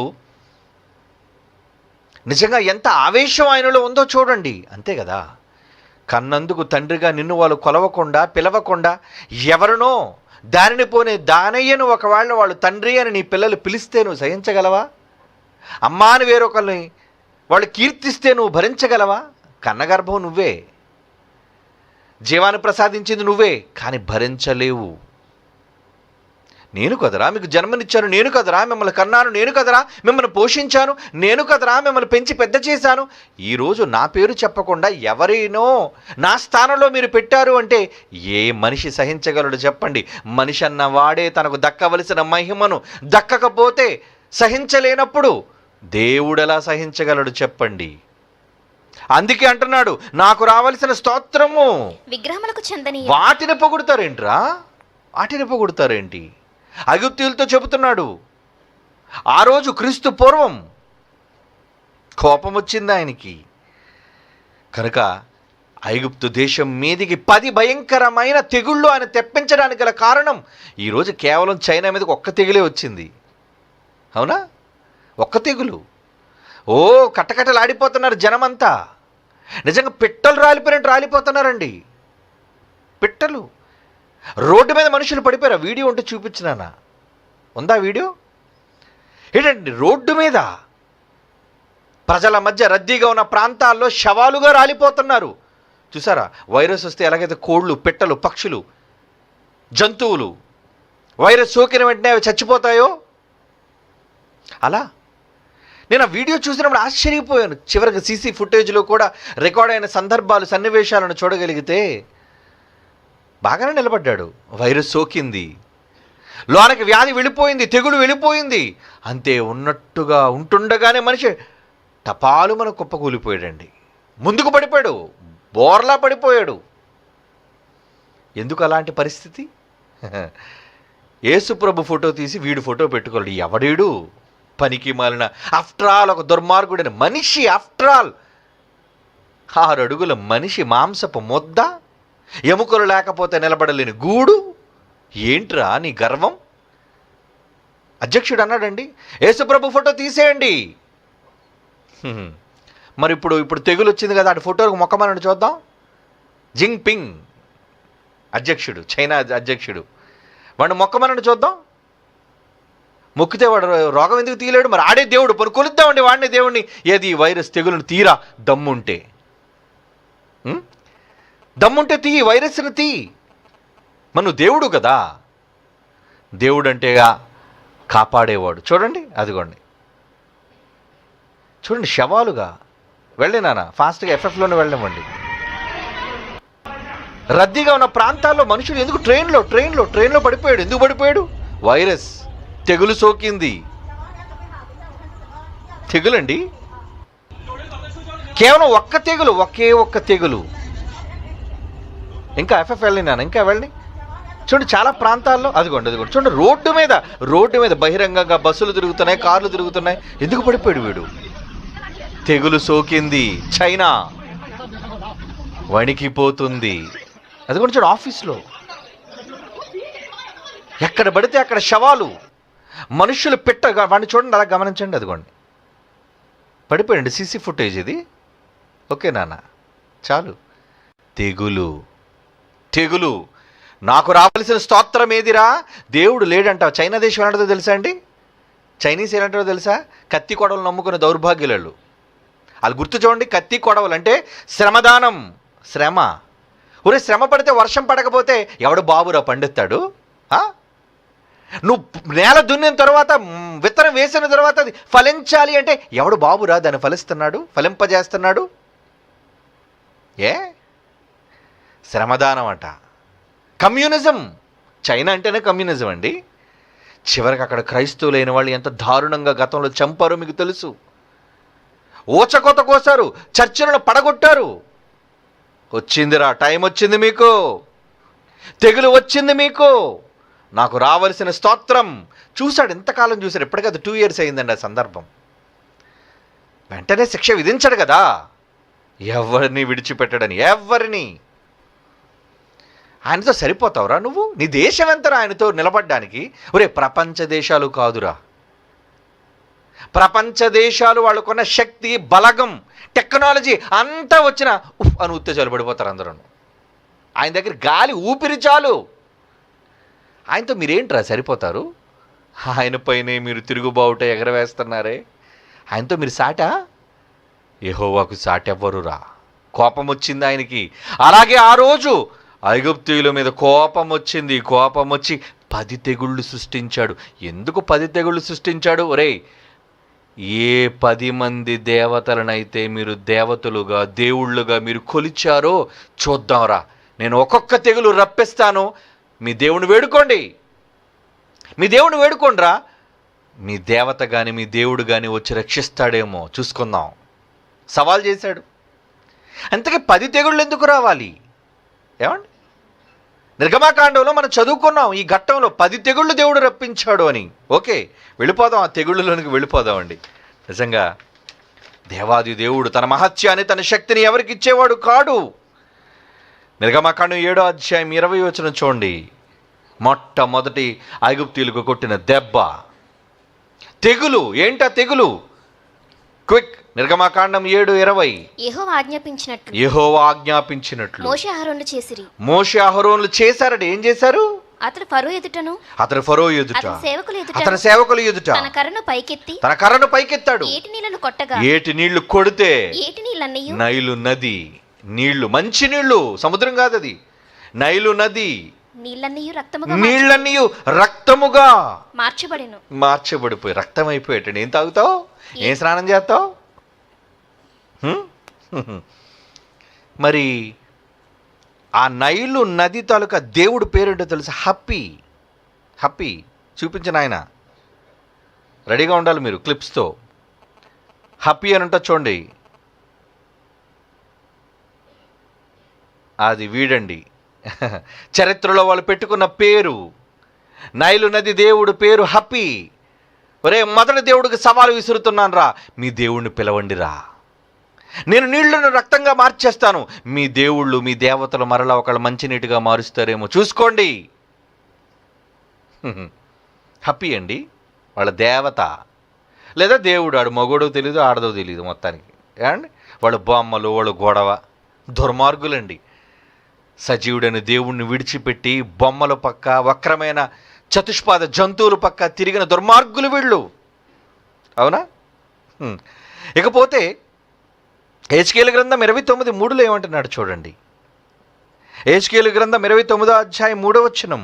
నిజంగా ఎంత ఆవేశం ఆయనలో ఉందో చూడండి. అంతే కదా, కన్నందుకు తండ్రిగా నిన్ను వాళ్ళు కొలవకుండా పిలవకుండా ఎవరినో దానిని పోనే దానయ్యను ఒకవేళ వాళ్ళు తండ్రి అని నీ పిల్లలు పిలిస్తే నువ్వు సహించగలవా? అమ్మా అని వేరొకరిని వాళ్ళు కీర్తిస్తే నువ్వు భరించగలవా? కన్నగర్భం నువ్వే, జీవాన్ని ప్రసాదించింది నువ్వే, కానీ భరించలేవు. నేను కదరా మీకు జన్మనిచ్చాను, నేను కదరా మిమ్మల్ని కన్నాను, నేను కదరా మిమ్మల్ని పోషించాను, నేను కదరా మిమ్మల్ని పెంచి పెద్ద చేశాను. ఈరోజు నా పేరు చెప్పకుండా ఎవరైనో నా స్థానంలో మీరు పెట్టారు అంటే ఏ మనిషి సహించగలడు చెప్పండి? మనిషి అన్న వాడే తనకు దక్కవలసిన మహిమను దక్కకపోతే సహించలేనప్పుడు దేవుడు ఎలా సహించగలడు చెప్పండి? అందుకే అంటున్నాడు నాకు రావలసిన స్తోత్రము విగ్రహములకు చెందని. వాటిని పొగుడుతారేంట్రా? వాటిని పొగుడుతారేంటి? ఐగుప్తీయులతో చెబుతున్నాడు. ఆ రోజు క్రీస్తు పూర్వం కోపం వచ్చింది ఆయనకి. కనుక ఐగుప్తు దేశం మీదికి 10 భయంకరమైన తెగుళ్ళు ఆయన తెప్పించడానికి గల కారణం ఈరోజు కేవలం చైనా మీదకి ఒక్క తెగులే వచ్చింది. అవునా? ఒక్క తెగులు. ఓ కట్టకట్టలాడిపోతున్నారు జనమంతా. నిజంగా పిట్టలు రాలిపోయినట్టు రాలిపోతున్నారండి. పిట్టలు రోడ్డు మీద మనుషులు పడిపోయారు. వీడియో ఉంటే చూపించినానా? ఉందా వీడియో? ఏంటండి రోడ్డు మీద ప్రజల మధ్య రద్దీగా ఉన్న ప్రాంతాల్లో శవాలుగా రాలిపోతున్నారు. చూసారా? వైరస్ వస్తే ఎలాగైతే కోళ్ళు, పిట్టలు, పక్షులు, జంతువులు వైరస్ సోకిన వెంటనే అవి చచ్చిపోతాయో అలా నేను ఆ వీడియో చూసినప్పుడు ఆశ్చర్యపోయాను. చివరికి సీసీ ఫుటేజ్లో కూడా రికార్డ్ అయిన సందర్భాలు, సన్నివేశాలను చూడగలిగితే బాగానే నిలబడ్డాడు. వైరస్ సోకింది, లోనకి వ్యాధి వెళ్ళిపోయింది, తెగులు వెళ్ళిపోయింది. అంతే ఉన్నట్టుగా ఉంటుండగానే మనిషి టపాలు మన కుప్పకూలిపోయాడండి. ముందుకు పడిపోయాడు, బోర్లా పడిపోయాడు. ఎందుకు అలాంటి పరిస్థితి? యేసుప్రభు ఫోటో తీసి వీడు ఫోటో పెట్టుకోలేడు. ఎవడేడు? పనికి మాలిన, ఆఫ్టర్ ఆల్ ఒక దుర్మార్గుడైన మనిషి. ఆఫ్టర్ ఆల్ 6 అడుగుల మనిషి, మాంసపు ముద్ద, ఎముకలు లేకపోతే నిలబడలేని గూడు. ఏంట్రా నీ గర్వం? అధ్యక్షుడు అన్నాడండి యేసుప్రభు ఫోటో తీసేయండి. మరి ఇప్పుడు తెగులు వచ్చింది కదా, అటు ఫోటోకి మొక్కమని చూద్దాం. జింగ్ పింగ్ అధ్యక్షుడు, చైనా అధ్యక్షుడు, వాడిని మొక్కమని చూద్దాం. మొక్కితే వాడు రోగం ఎందుకు తీయలేడు? మరి ఆడే దేవుడు, పని కొలుద్దామండి వాడిని దేవుడిని. ఏది వైరస్ తెగులను తీరా దమ్ముంటే, దమ్ముంటే తీ, వైరస్ని తీ. మనం దేవుడు కదా, దేవుడు అంటేగా కాపాడేవాడు. చూడండి, అదిగోండి చూడండి, శవాలుగా. వెళ్ళినానా ఫాస్ట్గా ఎఫ్ఎఫ్లోనే వెళ్ళమండి. రద్దీగా ఉన్న ప్రాంతాల్లో మనుషులు ఎందుకు ట్రైన్లో పడిపోయాడు. ఎందుకు పడిపోయాడు? వైరస్, తెగులు సోకింది. తెగులండి. కేవలం ఒక్క తెగులు, ఒక్క తెగులు. ఇంకా ఎఫ్ఎఫ్ వెళ్ళినాను, ఇంకా వెళ్ళి చూడండి చాలా ప్రాంతాల్లో అదిగోండి చూడండి, రోడ్డు మీద బహిరంగంగా బస్సులు తిరుగుతున్నాయి, కార్లు తిరుగుతున్నాయి. ఎందుకు పడిపోయాడు వీడు? తెగులు సోకింది. చైనా వణికిపోతుంది. అదిగోండి చూడండి, ఆఫీస్లో ఎక్కడ పడితే అక్కడ శవాలు, మనుషులు వాడిని చూడండి, అలా గమనించండి. అదిగోండి పడిపోయండి. సీసీ ఫుటేజ్ ఇది. ఓకే నాన్న, చాలు. తెగులు. నాకు రావలసిన స్తోత్రం ఏదిరా? దేవుడు లేడంట. చైనా దేశం ఏమంటుందో తెలుసా అండి? చైనీస్ ఏమంటారో తెలుసా? కత్తి కొడవలు నమ్ముకునే దౌర్భాగ్యులు వాళ్ళు. గుర్తు చూడండి, కత్తి కొడవలు అంటే శ్రమదానం, శ్రమ. శ్రమ పడితే వర్షం పడకపోతే ఎవడు బాబురా పండిస్తాడు? నువ్వు నేల దున్నిన తర్వాత, విత్తనం వేసిన తర్వాత అది ఫలించాలి అంటే ఎవడు బాబురా దాన్ని ఫలింపజేస్తున్నాడు? శ్రమదానం అట. కమ్యూనిజం. చైనా అంటేనే కమ్యూనిజం అండి. చివరికి అక్కడ క్రైస్తవులైన వాళ్ళు ఎంత దారుణంగా గతంలో చంపారో మీకు తెలుసు. ఊచకోత కోసారు, చర్చిలను పడగొట్టారు. వచ్చిందిరా, టైం వచ్చింది మీకు, తెగులు వచ్చింది మీకు. నాకు రావలసిన స్తోత్రం. చూశాడు, ఎంతకాలం చూశాడు. ఎప్పటికీ అది 2 years అయిందండి ఆ సందర్భం. వెంటనే శిక్ష విధించాడు కదా, ఎవరిని విడిచిపెట్టడని. ఎవరిని? ఆయనతో సరిపోతావురా నువ్వు? నీ దేశం ఎంతరా ఆయనతో నిలబడ్డానికి? ప్రపంచ దేశాలు కాదురా, ప్రపంచ దేశాలు వాళ్ళకున్న శక్తి, బలగం, టెక్నాలజీ అంతా వచ్చినా అని ఉత్తేజాలు పడిపోతారు అందరూ. ఆయన దగ్గర గాలి, ఊపిరి చాలు. ఆయనతో మీరేంట్రా సరిపోతారు? ఆయనపైనే మీరు తిరుగుబావుట ఎగరవేస్తున్నారే. ఆయనతో మీరు సాటా? యెహోవాకు సాటెవ్వరురా. కోపం వచ్చింది ఆయనకి. అలాగే ఆ రోజు ఐగుప్తీయుల మీద కోపం వచ్చింది. కోపం వచ్చి 10 తెగుళ్ళు సృష్టించాడు. ఎందుకు 10 తెగుళ్ళు సృష్టించాడు? ఏ 10 మంది దేవతలనైతే మీరు దేవతలుగా, దేవుళ్ళుగా మీరు కొలిచారో చూద్దాంరా. నేను ఒక్కొక్క తెగులు రప్పిస్తాను. మీ దేవుని వేడుకోండి, మీ దేవుని వేడుకోండిరా. మీ దేవత కానీ మీ దేవుడు కానీ వచ్చి రక్షిస్తాడేమో చూసుకుందాం. సవాల్ చేశాడు. అంతకే 10 తెగుళ్ళు ఎందుకు రావాలి? ఏమండి, నిర్గమాకాండంలో మనం చదువుకున్నాం ఈ ఘట్టంలో 10 తెగుళ్ళు దేవుడు రప్పించాడు అని. ఓకే, వెళ్ళిపోదాం, ఆ తెగుళ్ళలోనికి వెళ్ళిపోదామండి. నిజంగా దేవాది దేవుడు తన మహత్యాన్ని, తన శక్తిని ఎవరికి ఇచ్చేవాడు కాడు. నిర్గమాకాండం 7వ అధ్యాయం 20వ వచనం చూడండి. మొట్టమొదటి ఐగుప్తీయులకు కొట్టిన దెబ్బ తెగులు. ఏంటా తెగులు? క్విక్, నిర్గమాకాండం 7:20. యెహోవా ఆజ్ఞాపించినట్లు మోషే అహరోనులు చేశారట. ఏం చేశారు? అతడు ఫరో ఎదుటను, అతడు ఫరో ఎదుట, అతని సేవకులు ఎదుట తన కర్రను పైకెత్తాడు. ఏటి నీళ్లు కొడితే నైలు నది నీళ్లు, మంచి నీళ్లు, సముద్రం కాదు అది, నైలు నది నీళ్ళన్నీ రక్తముగా మార్చబడిపోయి రక్తం అయిపోయేటండి. ఏం తాగుతావు? ఏం స్నానం చేస్తావు? మరి ఆ నైలు నది తాలూకా దేవుడు పేరేంటో తెలుసు? హప్పీ. చూపించిన ఆయన రెడీగా ఉండాలి మీరు క్లిప్స్తో. హప్పీ అని ఉంటుంది చూడండి. అది వీడండి. చరిత్రలో వాళ్ళు పెట్టుకున్న పేరు నైలు నది దేవుడు పేరు హప్పీ. మొదటి దేవుడికి సవాలు విసురుతున్నాను రా, మీ దేవుణ్ణి పిలవండిరా, నేను నీళ్లను రక్తంగా మార్చేస్తాను. మీ దేవుళ్ళు, మీ దేవతలు మరలా ఒకళ్ళు మంచినీటిగా మారుస్తారేమో చూసుకోండి. హప్పీ అండి వాళ్ళ దేవత, లేదా దేవుడు. ఆడు మగోడో తెలీదు, ఆడదో తెలీదు మొత్తానికి. ఏమండి, వాళ్ళు బొమ్మలు, వాళ్ళు గొడవ, దుర్మార్గులండి. సజీవుడైన దేవుణ్ణి విడిచిపెట్టి బొమ్మల పక్క, వక్రమైన చతుష్పాద జంతువుల పక్క తిరిగిన దుర్మార్గులు వీళ్ళు. అవునా? ఇకపోతే హెజ్కేలు గ్రంథం 29:3 ఏమంటున్నాడు చూడండి. హెజ్కేలు గ్రంథం 29వ అధ్యాయం 3వ వచనం.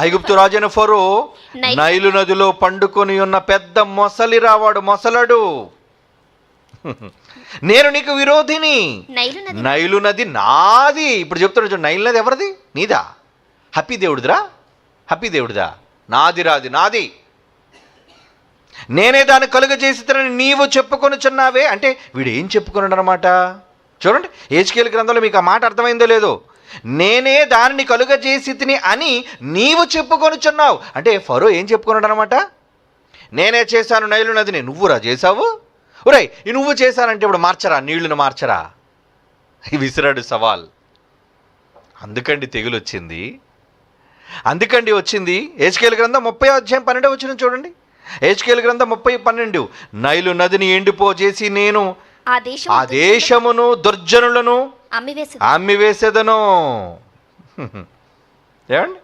ఐగుప్తు రాజైన ఫరో నైలు నదిలో పండుకొని ఉన్న పెద్ద మొసలి రావాడు, మొసలడు. నేను నీకు విరోధిని, నైలు నది నాది. ఇప్పుడు చెప్తున్నాడు చూడు, నైలు నది ఎవరిది? నీదా? హప్పీ దేవుడిదా? నాది. నేనే దాన్ని కలుగజేసినని నీవు చెప్పుకొనుచున్నావే. అంటే వీడు ఏం చెప్పుకున్నాడు అనమాట? చూడండి, హెజ్కేలు గ్రంథంలో మీకు ఆ మాట అర్థమైందో లేదో. నేనే దానిని కలుగజేసి తిని అని నీవు చెప్పుకొనుచున్నావు. అంటే ఫరో ఏం చెప్పుకున్నాడు అనమాట? నేనే చేశాను నైలు నదిని, నువ్వురా చేశావు? ఒరేయ్, ఈ నువ్వు చేశానంటే ఇప్పుడు మార్చరా, నీళ్లను మార్చరా? విసిరాడు సవాల్. అందుకండి తెగులు వచ్చింది. అందుకండి వచ్చింది. హెజ్కేలు గ్రంథం 30:12 చూడండి. హెజ్కేలు గ్రంథం 30:12, నైలు నదిని ఎండిపోజేసి నేను ఆ దేశమును దుర్జనులను అమ్మివేసేదను. ఏమండి?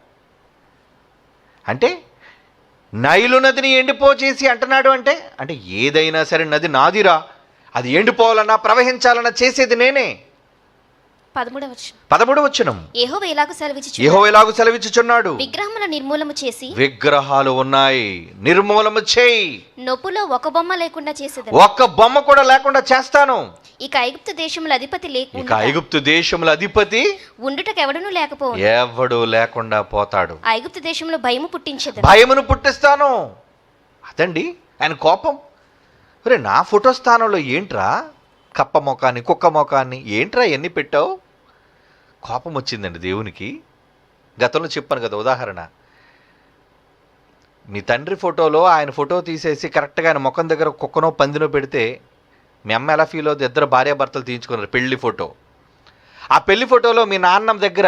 అంటే నైలు నదిని ఎండిపోచేసి అంటున్నాడు. అంటే ఏదైనా సరే నది నాదిరా, అది ఎండిపోవాలన్నా ప్రవహించాలన్నా చేసేది నేనే. 13 యెహోవా ఇలాగు సెలవిచ్చుచున్నాడు, విగ్రహముల నిర్మూలము చేసి, విగ్రహాలు ఉన్నాయి నిర్మూలము చేయి, నొప్పులో ఒక బొమ్మ లేకుండా చేసేదను. ఒక్క బొమ్మ కూడా లేకుండా చేస్తాను. ఇక ఐగుప్తు దేశముల అధిపతి ఇక ఐగుప్తు దేశముల అధిపతి ఉండుటకు ఎవడునూ లేకపోవును. ఎవడు లేకుండా పోతాడు. ఐగుప్తు దేశంలో భయము పుట్టించేదను. భయమును పుట్టిస్తాను. అదండి ఆయన కోపం. ఒరే, నా ఫోటో స్థానంలో ఏంట్రా కప్ప మొఖాన్ని, కుక్క మొఖాన్ని ఏంట్రా ఎన్ని పెట్టావు? కోపం వచ్చిందండి దేవునికి. గతంలో చెప్పాను కదా ఉదాహరణ. మీ తండ్రి ఫోటోలో ఆయన ఫోటో తీసేసి కరెక్ట్గా ఆయన ముఖం దగ్గర కుక్కనో పందినో పెడితే మీ అమ్మ ఎలా ఫీల్ అవుతుంది? ఇద్దరు భార్యాభర్తలు తీయించుకున్నారు పెళ్లి ఫోటో. ఆ పెళ్లి ఫోటోలో మీ నాన్న దగ్గర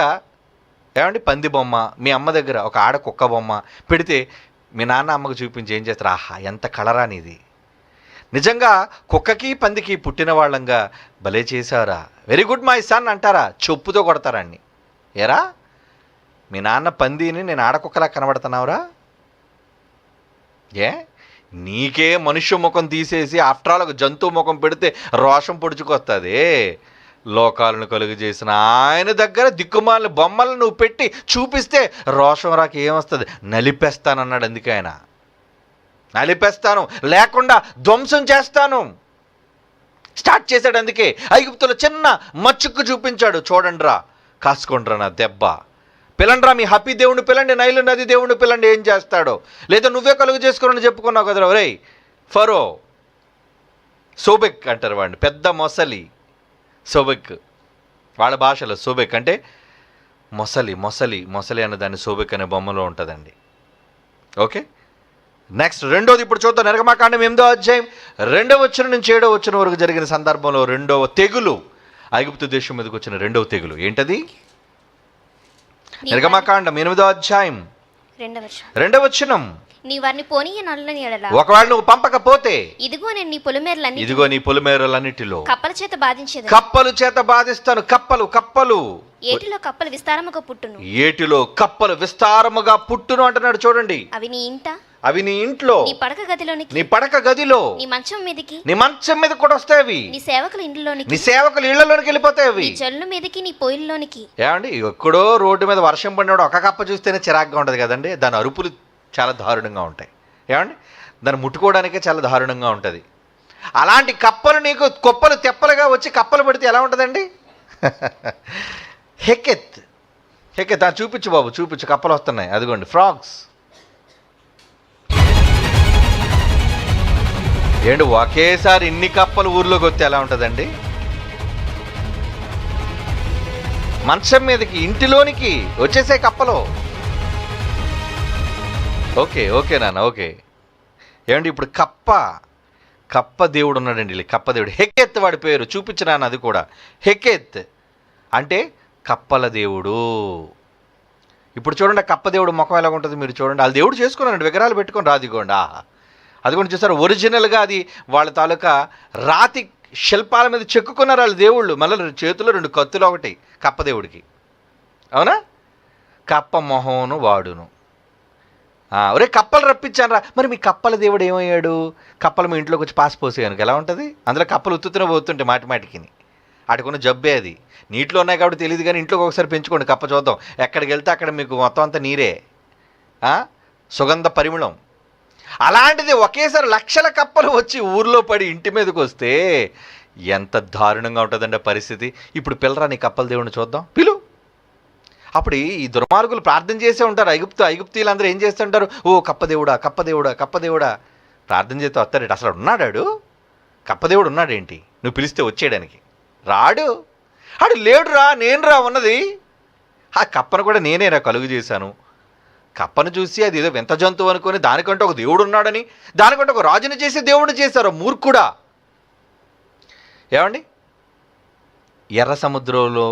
ఏమండి పంది బొమ్మ, మీ అమ్మ దగ్గర ఒక ఆడ కుక్క బొమ్మ పెడితే మీ నాన్న అమ్మకు చూపించి ఏం చేస్తారు? ఆహా, ఎంత కళరానిది. నిజంగా కుక్కకి పందికి పుట్టిన వాళ్ళంగా భలే చేశారా, వెరీ గుడ్ మై సన్ అంటారా? చెప్పుతో కొడతారాన్ని. ఏరా, మీ నాన్న పందిని నేను ఆడకుక్కలా కనబడుతున్నావురా? ఏ నీకే మనుష్య ముఖం తీసేసి ఆఫ్టర్ ఆల్ ఒక జంతువు ముఖం పెడితే రోషం పొడుచుకొస్తుంది. లోకాలను కలుగు చేసిన ఆయన దగ్గర దిక్కుమాలిన బొమ్మలను నువ్వు పెట్టి చూపిస్తే రోషం రాక ఏమొస్తుంది? నలిపేస్తానన్నాడు. అందుకే ఆయన నలిపేస్తాను, లేకుండా ధ్వంసం చేస్తాను స్టార్ట్ చేశాడు. అందుకే ఐగుప్తులో చిన్న మచ్చుకు చూపించాడు. చూడండి రా, కాసుకోండిరా నా దెబ్బ, పిల్లండ్రా, మీ హ్యాపీ దేవుణ్ణి పిల్లండి, నైలు నది దేవుణ్ణి పిల్లండి, ఏం చేస్తాడో. లేదా నువ్వే కలుగు చేసుకుని చెప్పుకున్నావు కదరా. ఒరేయ్ ఫరో, సోబెక్ అంటారు వాడిని, పెద్ద మొసలి. సోబెక్ వాళ్ళ భాషలో సోబెక్ అంటే మొసలి. మొసలి మొసలి అన్న దాన్ని సోబెక్ అనే బొమ్మలో ఉంటుందండి. ఓకే, నెక్స్ట్ రెండోది ఇప్పుడు చూద్దాం. నిర్గమాకాండం 8:2 నుంచి 7 వరకు జరిగిన సందర్భంలో రెండవ తెగులు, ఐగుప్తు దేశం మీదకి వచ్చిన రెండవ తెగులు ఏంటది? నిర్గమాకాండం 8:2 నీ వారిని పోనీయనల్లని ఎడల, ఒకవేళ నువ్వు పంపకపోతే, ఇదిగో నేను నీ పొలిమేరలన్నిటిలో కప్పల చేత బాధించేది. కప్పలు చేత బాధిస్తాను. కప్పలు ఏటిలో కప్పలు విస్తారముగా పుట్టును. ఏటిలో కప్పలు విస్తారముగా పుట్టును అంటున్నాడు. చూడండి, అవి నీ ఇంట్లో, నీ పడక గదిలో, నీ మంచం మీద కూడా వస్తాయి. అవి నీ సేవకుల ఇళ్లలోనికి వెళ్ళిపోతాయి. అవి జల్లు మీదకి, నీ పొయ్యిల్లోనికి. ఏమండి, ఎక్కడో రోడ్డు మీద వర్షం పడినాడు ఒక కప్ప చూస్తేనే చిరాగ్గా ఉంటుంది కదండి. దాని అరుపులు చాలా దారుణంగా ఉంటాయి. ఏమండి, దాన్ని ముట్టుకోవడానికే చాలా దారుణంగా ఉంటుంది. అలాంటి కప్పలు నీకు కుప్పలు తెప్పలుగా వచ్చి కప్పలు పడితే ఎలా ఉంటుందండి? హెకెత్ చూపించు బాబు, చూపించు. కప్పలు వస్తున్నాయి, అదిగోండి, ఫ్రాగ్స్. ఏంటి ఒకేసారి ఇన్ని కప్పలు ఊర్లోకి వస్తే ఎలా ఉంటుందండి? మంచం మీదకి, ఇంటిలోనికి వచ్చేసే కప్పలు. ఓకే నాన్న, ఓకే. ఏమండి, ఇప్పుడు కప్ప దేవుడు ఉన్నాడండి. కప్ప దేవుడు హెకెత్ వాడి పేరు. చూపించినాను అది కూడా. హెకెత్ అంటే కప్పల దేవుడు. ఇప్పుడు చూడండి, ఆ కప్ప దేవుడు ముఖం ఎలా ఉంటుంది మీరు చూడండి. వాళ్ళు దేవుడు చేసుకున్నారండి, విగ్రహాలు పెట్టుకొని రాదిగోండి. అది కూడా చూసారు, ఒరిజినల్గా అది వాళ్ళ తాలూకా రాతి శిల్పాల మీద చెక్కుకున్నారు వాళ్ళు దేవుళ్ళు. మళ్ళీ చేతిలో 2 కత్తులు ఒకటి కప్ప దేవుడికి. అవునా? కప్ప మొహమును వాడును. ఒరే కప్పలు రప్పించాను రా. మరి మీ కప్పల దేవుడు ఏమయ్యాడు? కప్పలు మీ ఇంట్లోకి వచ్చి పాసిపోసేయనుక ఎలా ఉంటుంది? అందులో కప్పలు ఉత్తుతూనే పోతుంటే మాటికి. ఆడుకున్న జబ్బే అది. నీటిలో ఉన్నాయి కాబట్టి తెలియదు, కానీ ఇంట్లోకి ఒకసారి పెంచుకోండి కప్ప, చూద్దాం. ఎక్కడికి వెళ్తే అక్కడ మీకు మొత్తం అంతా నీరే, సుగంధ పరిమళం. అలాంటిది ఒకేసారి లక్షల కప్పలు వచ్చి ఊర్లో పడి ఇంటి మీదకి వస్తే ఎంత దారుణంగా ఉంటుందండి పరిస్థితి. ఇప్పుడు పిల్లరా నీ కప్పల దేవుడిని చూద్దాం, పిలు. అప్పుడు ఈ దుర్మార్గులు ప్రార్థన చేసే ఉంటారు. ఐగుప్తీయులందరూ ఏం చేస్తుంటారు? ఓ కప్పదేవుడా, ప్రార్థన చేస్తే వస్తాడేంటి? అసలు ఉన్నాడాడు? కప్పదేవుడు ఉన్నాడేంటి? నువ్వు పిలిస్తే వచ్చేయడానికి? రాడు. ఆడు లేడురా, నేనురా ఉన్నది. ఆ కప్పను కూడా నేనేరా కలుగు చేశాను. కప్పను చూసి అది ఏదో వింత జంతువు అనుకొని దానికంటే ఒక దేవుడు ఉన్నాడని, దానికంటే ఒక రాజుని చేసి దేవుడిని చేశారు. మూర్ఖుడా. ఏమండి, ఎర్ర సముద్రంలో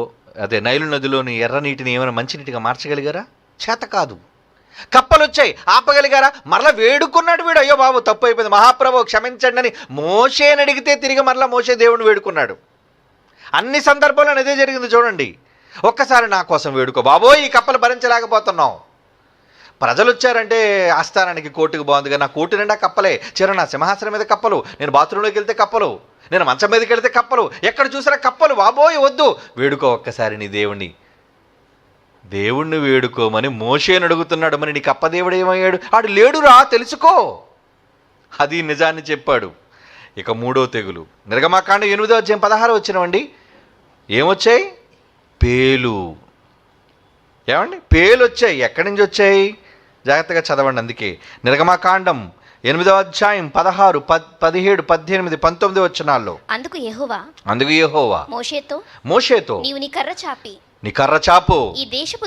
అదే నైలు నదిలోని ఎర్ర నీటిని ఏమైనా మంచినీటిగా మార్చగలిగారా? చేత కాదు. కప్పలు వచ్చాయి, ఆపగలిగారా? మరలా వేడుకున్నాడు వీడు, అయ్యో బాబు తప్పు అయిపోయింది మహాప్రభు క్షమించండి అని మోషేని అడిగితే తిరిగి మరలా మోషే దేవుడిని వేడుకున్నాడు. అన్ని సందర్భాల్లో అదే జరిగింది చూడండి. ఒక్కసారి నా కోసం వేడుకో బాబోయ్, ఈ కప్పలు భరించలేకపోతున్నాం. ప్రజలు వచ్చారంటే ఆస్థానానికి కోర్టుకు బాగుందిగా, నా కోర్టు నిండా కప్పలే. నా సింహాసనం మీద కప్పలు, నేను బాత్రూంలోకి వెళ్తే కప్పలు, నేను మంచం మీదకి వెళ్తే కప్పలు, ఎక్కడ చూసినా కప్పలు. బాబోయ్ వద్దు, వేడుకో ఒక్కసారి నీ దేవుణ్ణి వేడుకోమని మోషేని అడుగుతున్నాడు. మరి నీ కప్పదేవుడు ఏమయ్యాడు? ఆడు లేడురా, తెలుసుకో. అది నిజాన్ని చెప్పాడు. ఇక మూడో తెగులు, నిర్గమాకాండం 8:16 ఏమొచ్చాయి? పేలు. ఏమండి, పేలు వచ్చాయి. ఎక్కడి నుంచి వచ్చాయి? జాగ్రత్తగా చదవండి. అందుకే నిర్గమాకాండం 8:16, 16, 17, 18, 19 వచనాల్లో అందుకు యెహోవా మోషేతో నీవు నీ కర్ర చాపు ఈ దేశపు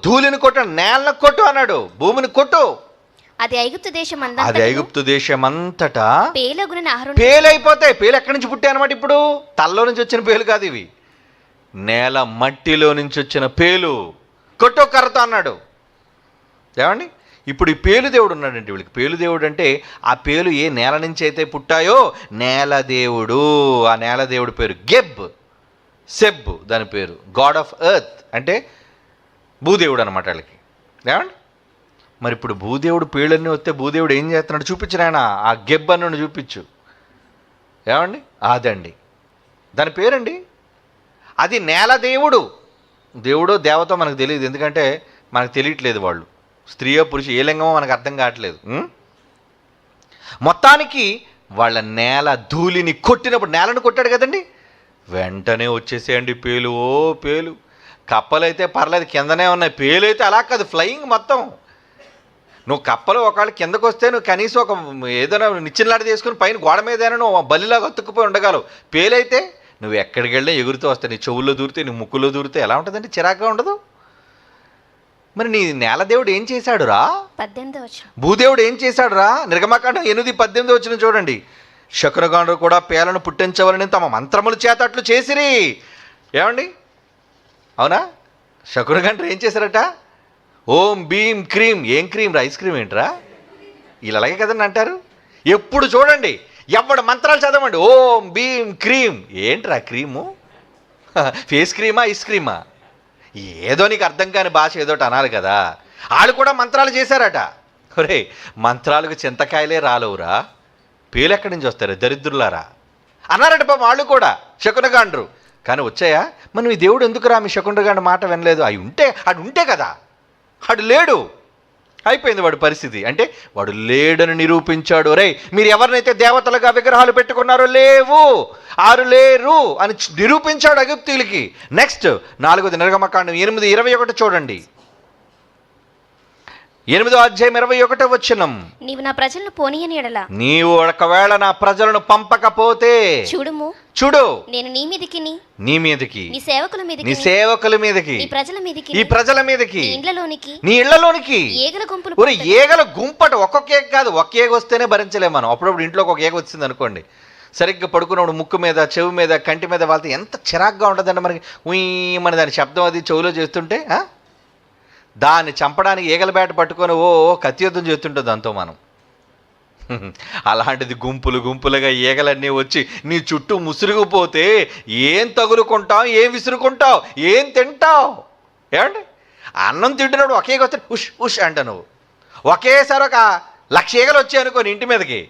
ధూళిని కొట్టు, నేలను కొట్టు అన్నాడు. భూమిని కొట్టు. అది ఐగుప్తు దేశమంతటా పేలగున పేలైపోతాయి. పేలు ఎక్కడి నుంచి పుట్టాయి అన్నమాట? ఇప్పుడు తల్లో నుంచి వచ్చిన పేలు కాదు ఇవి, నేల మట్టిలో నుంచి వచ్చిన పేలు. కొట్టు కర్రతో అన్నాడు. ఏమండి, ఇప్పుడు ఈ పేలు దేవుడు ఉన్నాడంటే వీళ్ళకి. పేలు దేవుడు అంటే ఆ పేలు ఏ నేల నుంచి అయితే పుట్టాయో నేల దేవుడు. ఆ నేల దేవుడి పేరు సెబ్, దాని పేరు గాడ్ ఆఫ్ ఎర్త్, అంటే భూదేవుడు అనమాట వాళ్ళకి. ఏమండి, మరి ఇప్పుడు భూదేవుడు పేళ్ళన్నీ వస్తే భూదేవుడు ఏం చేస్తున్నాడు చూపించు నాయన. ఆ గెబ్ అన్న చూపించు. ఏమండి, అదండి దాని పేరండి. అది నేల దేవుడు. దేవుడో దేవతో మనకు తెలియదు, ఎందుకంటే మనకు తెలియట్లేదు వాళ్ళు స్త్రీయో పురుషు ఏ లింగమో మనకు అర్థం కావట్లేదు. మొత్తానికి వాళ్ళ నేల ధూళిని కొట్టినప్పుడు, నేలను కొట్టాడు కదండి, వెంటనే వచ్చేసేయండి పేలు. ఓ పేలు. కప్పలైతే పర్లేదు కిందనే ఉన్నాయి, పేలైతే అలా కాదు, ఫ్లయింగ్ మొత్తం. నువ్వు కప్పలు ఒకవేళ కిందకు వస్తే నువ్వు కనీసం ఒక ఏదైనా నిచ్చినలాంటి తీసుకుని పైన గోడ మీద నువ్వు బలిలాగా అతుక్కుపోయి ఉండగలవు. పేలైతే నువ్వు ఎక్కడికి వెళ్ళినా ఎగురుతూ వస్తాయి. నీ చెవుల్లో దూరితే, నీ ముక్కులో దూరితే ఎలా ఉంటుందండి? చిరాగ్గా ఉండదు? మరి నీ నేల దేవుడు ఏం చేశాడురా? 18 భూదేవుడు ఏం చేశాడురా? నిర్గమాకాండం 8:18 చూడండి. శకునగాండ్రు కూడా పేలను పుట్టించవాలని తమ మంత్రముల చేత అట్లు చేసిరి. ఏమండి, అవునా? శకునగాండ్రు ఏం చేశారట? ఓం భీం క్రీం. ఏం క్రీం రా? ఐస్ క్రీమ్ ఏంట్రా? వీళ్ళు అలాగే కదండి అంటారు. ఎప్పుడు చూడండి, ఎవడు మంత్రాలు చదవండి, ఓం భీం క్రీం. ఏంట్రా క్రీము? ఫేస్ క్రీమా, ఐస్ క్రీమా? ఏదో నీకు అర్థం కాని భాష ఏదోటి అనాలి కదా. వాళ్ళు కూడా మంత్రాలు చేశారట. ఒరే, మంత్రాలకు చింతకాయలే రాలవురా, పేలు ఎక్కడి నుంచి వస్తారు దరిద్రులారా అన్నారట పాపం వాళ్ళు కూడా, శకునగాండ్రు. కానీ వచ్చాయా? మనం ఈ దేవుడు ఎందుకురా మీ శకునగాండ్రు మాట వినలేదు? అడు ఉంటే కదా. వాడు లేడు, అయిపోయింది వాడి పరిస్థితి. అంటే వాడు లేడని నిరూపించాడు. రే, మీరు ఎవరినైతే దేవతలుగా విగ్రహాలు పెట్టుకున్నారో లేవు, ఆరు లేరు అని నిరూపించాడు ఐగుప్తీయులకి. నెక్స్ట్ 4వ నిర్గమకాండం 8:21 చూడండి. 8:21 నీవు నా ప్రజలను పోనీయని ఎడల, నీవు ఒకవేళ నా ప్రజలను పంపకపోతే చూడు నేను నీ మీదికి నీ సేవకుల మీదకి ఈ ప్రజల మీదకి నీ ఇళ్లలోనికి ఏగల గుంపట. ఒక్కొక్క ఏగ కాదు, ఒక్క ఏగ వస్తేనే భరించలేము మనం. అప్పుడప్పుడు ఇంట్లోకి ఒక ఏగ వచ్చింది అనుకోండి, సరిగ్గా పడుకున్నప్పుడు ముక్కు మీద, చెవి మీద, కంటి మీద వాళ్ళతో ఎంత చిరాగ్గా ఉంటుందండి మనకి. మన దాని శబ్దం అది చెవులో చేస్తుంటే, దాన్ని చంపడానికి ఈగల బ్యాట్ పట్టుకొని కత్తి యుద్ధం చేస్తుంటుంది దాంతో మనం. అలాంటిది గుంపులుగా ఈగలన్నీ వచ్చి నీ చుట్టూ ముసురుకుపోతే ఏం తగులుకుంటావు, ఏం విసురుకుంటావు, ఏం తింటావు? ఏమండి, అన్నం తింటున్నాడు ఒకే వస్తే ఉష్ ఉష్ అంట. నువ్వు ఒకేసారి ఒక 1,00,000 ఈగలు వచ్చాయి అనుకో ఇంటి మీదకి,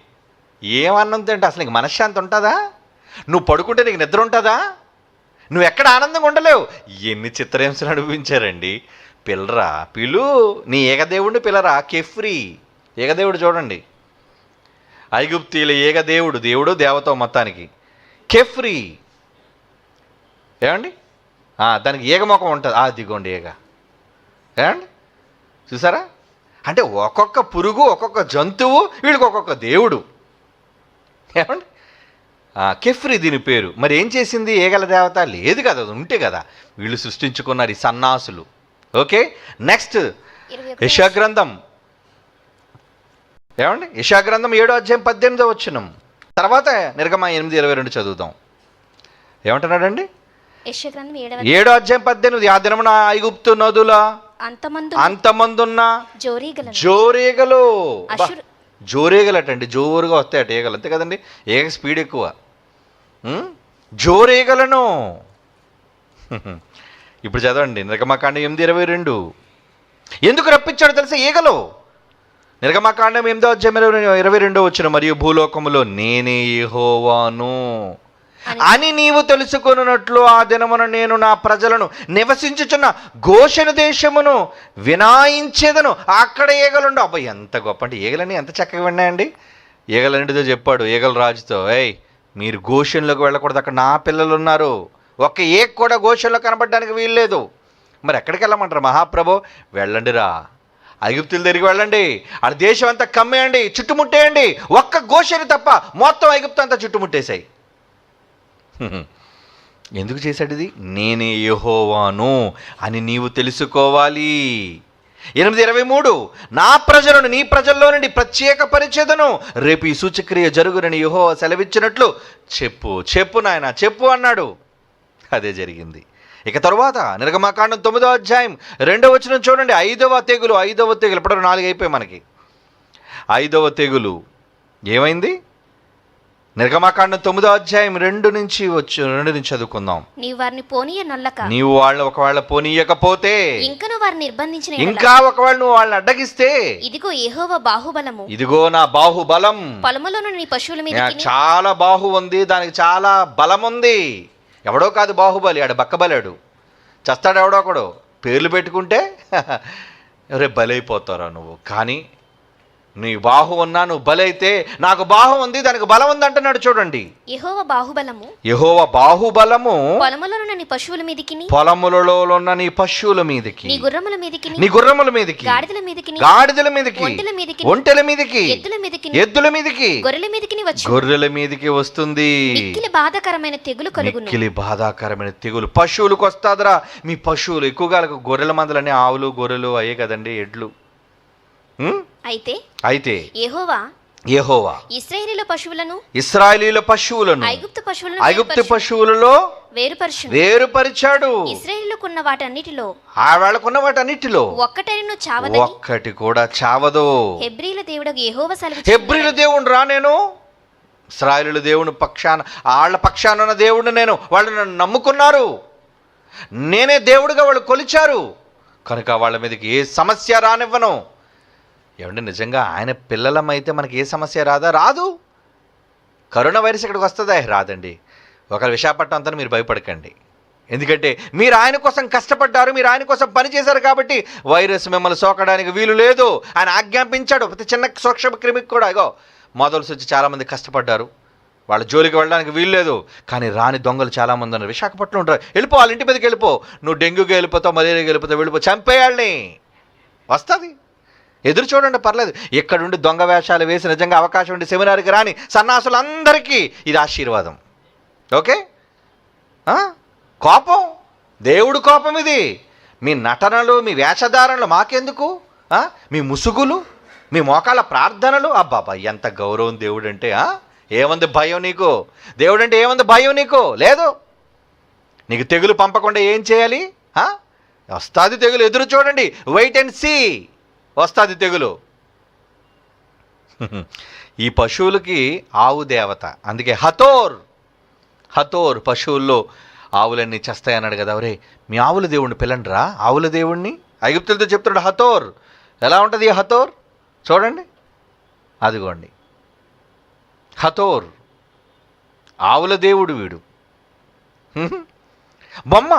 ఏం అన్నం తింటా? అసలు నీకు మనశ్శాంతి ఉంటుందా? నువ్వు పడుకుంటే నీకు నిద్ర ఉంటుందా? నువ్వు ఎక్కడ ఆనందంగా ఉండలేవు. ఎన్ని చిత్రహింసలు అనుభవించారండి. పిల్లరా, నీ ఏకదేవుడిని పిల్లరా. కెఫ్రీ ఏకదేవుడు చూడండి, ఐగుప్తీయుల ఏకదేవుడు, దేవుడు దేవతో మొత్తానికి కెఫ్రీ. ఏమండి, దానికి ఏగమొఖం ఉంటుంది. దిగోండి ఏగ. ఏమండి, చూసారా? అంటే ఒక్కొక్క పురుగు, ఒక్కొక్క జంతువు, వీళ్ళకి ఒక్కొక్క దేవుడు. ఏమండి? కెఫ్రి దీని పేరు. మరి ఏం చేసింది ఏగల దేవత? లేదు కదా, అది ఉంటే కదా వీళ్ళు సృష్టించుకున్నారు ఈ సన్నాసులు. ఓకే, నెక్స్ట్ 21 యెషయా ఏమండి? యెషయా గ్రంథం 7వ అధ్యాయం 18వ వచనం. తర్వాత నిర్గమ 8:22 చదువుదాం. ఏమంటున్నాడండి? యెషయా గ్రంథం 7వ 7వ అధ్యాయం 18. ఆ దినమున ఐగుప్తు నదుల అంతమందున్న జోరేగలు. జోరేగలటండి, జోరుగా వస్తాయట ఈగలు, అంతే కదండి, ఈగ స్పీడ్ ఎక్కువ. జోరేగలను. ఇప్పుడు చదవండి నిర్గమకాండం 8:22. ఎందుకు రప్పించాడు తెలుసా ఈగలు? నిర్గమకాండం 8వ అధ్యాయం 22వ వచనం. మరియు భూలోకములో నేనే యెహోవాను అని నీవు తెలుసుకొనున్నట్లు ఆ దినమున నేను నా ప్రజలను నివసించుచున్న గోషెను దేశమును వినాయించేదను, అక్కడ ఈగలుండు. అబ్బాయి ఎంత గొప్ప అంటే ఈగలని ఎంత చక్కగా విన్నాయండి. ఈగలన్నిటితో చెప్పాడు ఈగల రాజుతో, ఏయ్ మీరు గోషెన్లోకి వెళ్ళకూడదు, అక్కడ నా పిల్లలు ఉన్నారు, ఒక్క ఏగ కూడా గోషెన్లో కనబడడానికి వీల్లేదు. మరి ఎక్కడికి వెళ్ళమంటారు మహాప్రభు? వెళ్ళండి రా, ఐగుప్తులు తిరిగి వెళ్ళండి, ఆ దేశం అంతా కమ్మేయండి, చుట్టుముట్టేయండి, ఒక్క గోషెని తప్ప మొత్తం ఐగుప్తు అంతా చుట్టుముట్టేశాయి. ఎందుకు చేశాడు ఇది? నేనే యెహోవాను అని నీవు తెలుసుకోవాలి. 8:23. నా ప్రజలను నీ ప్రజల్లో నుండి ప్రత్యేకపరిచేదను, రేపు ఈ సూచక్రియ జరుగునని యెహోవా సెలవిచ్చినట్లు చెప్పు. చెప్పు నాయన చెప్పు అన్నాడు. అదే జరిగింది. ఇక తరువాత నిర్గమకాండం 9వ అధ్యాయం 2వ వచనం చూడండి. 5వ తెగులు. ఇప్పుడు 4 అయిపోయాయి మనకి. 5వ తెగులు ఏమైంది? నిర్గమకాండం 9వ అధ్యాయం 2 నుంచి చదువుకుందాం. నీవు వాళ్ళని ఒకవేళ పోనీయకపోతే, ఇంకా ఒకవేళ నువ్వు వాళ్ళని అడ్డగిస్తే, ఇదిగో నా బాహుబలం, చాలా బాహు ఉంది, దానికి చాలా బలం ఉంది. ఎవడో కాదు బాహుబలి, ఆడ బక్కబలాడు, చస్తాడు ఎవడో ఒకడు. పేర్లు పెట్టుకుంటే రేపు బలైపోతారా నువ్వు. కానీ నీ బాహు ఉన్నా నువ్వు బలైతే, నాకు బాహు ఉంది దానికి బలం ఉంది అంటున్నాడు. చూడండి, యెహోవా బాహుబలము పొలములలో నీ పశువుల మీదకి, నీ గుర్రముల మీదకి, గాడిదల మీదకి, ఒంటెల మీదకి, ఎద్దుల మీదకి, గొర్రెల మీదకి వస్తుంది. మిక్కిలి బాధాకరమైన తెగులు పశువులకు వస్తాదరా. మీ పశువులు ఎక్కువగా గొర్రెల మందలని, ఆవులు గొర్రెలు అయ్యే కదండి, ఎడ్లు. అయితే యెహోవా ఇశ్రాయేలీయుల పశువులను ఐగుప్తు పశువులలో వేరుపరిచాడు. వాళ్ళకున్న వాటన్నిటిలో ఒక్కటి కూడా చావదు. హెబ్రీల దేవుడు రా, నేను ఇశ్రాయేలీయుల దేవుని పక్షాన, వాళ్ళ పక్షాన ఉన్న దేవుడిని నేను, వాళ్ళు నన్ను నమ్ముకున్నారు, నేనే దేవుడిగా వాళ్ళు కొలిచారు కనుక వాళ్ళ మీదకి ఏ సమస్య రానివ్వను. ఏమంటే నిజంగా ఆయన పిల్లలమైతే మనకి ఏ సమస్య రాదా? రాదు. కరోనా వైరస్ ఇక్కడికి వస్తుందా? రాదండి. ఒకవేళ విశాఖపట్నం అంతా మీరు భయపడకండి, ఎందుకంటే మీరు ఆయన కోసం కష్టపడ్డారు, మీరు ఆయన కోసం పనిచేశారు కాబట్టి వైరస్ మిమ్మల్ని సోకడానికి వీలు లేదు. ఆయన ఆజ్ఞాపించాడు. ప్రతి చిన్న సూక్ష్మ క్రిమికి కూడా ఇగో మొదలు వచ్చి చాలామంది కష్టపడ్డారు, వాళ్ళ జోలికి వెళ్ళడానికి వీలు లేదు. కానీ రాని దొంగలు చాలామంది ఉన్నారు. విశాఖపట్నం ఉంటారు, వెళ్ళిపో, వాళ్ళ ఇంటి మీదకి వెళ్ళిపో, నువ్వు డెంగ్యూకి వెళ్ళిపోతావు, మలేరియాకి వెళ్ళిపోతావు, వెళ్ళిపో, చంపేయాలని వస్తుంది. ఎదురు చూడండి, పర్లేదు. ఇక్కడుండి దొంగ వేషాలు వేసి నిజంగా అవకాశం ఉండి సెమినార్కి రాని సన్నాసులందరికీ ఇది ఆశీర్వాదం. ఓకే, కోపం, దేవుడు కోపం ఇది. మీ నటనలు, మీ వేషధారణలు మాకెందుకు? మీ ముసుగులు, మీ మోకాళ్ళ ప్రార్థనలు, అబ్బాబా ఎంత గౌరవం దేవుడు అంటే. ఏముంది భయం నీకు? దేవుడు అంటే ఏముంది భయం నీకు? లేదు. నీకు తెగులు పంపకుండా ఏం చేయాలి? వస్తుంది తెగులు, ఎదురు చూడండి, వెయిట్ అండ్ సీ, వస్తుంది తెగులు. ఈ పశువులకి ఆవు దేవత, అందుకే హతోర్ పశువుల్లో ఆవులన్నీ చేస్తాయన్నాడు కదా. ఒరే మీ ఆవుల దేవుణ్ణి పిల్లండి రా, ఆవుల దేవుణ్ణి. ఐగుప్తులతో చెప్తున్నాడు హతోర్. ఎలా ఉంటుంది ఈ హతోర్? చూడండి, అదిగోండి హతోర్, ఆవుల దేవుడు వీడు. బొమ్మ.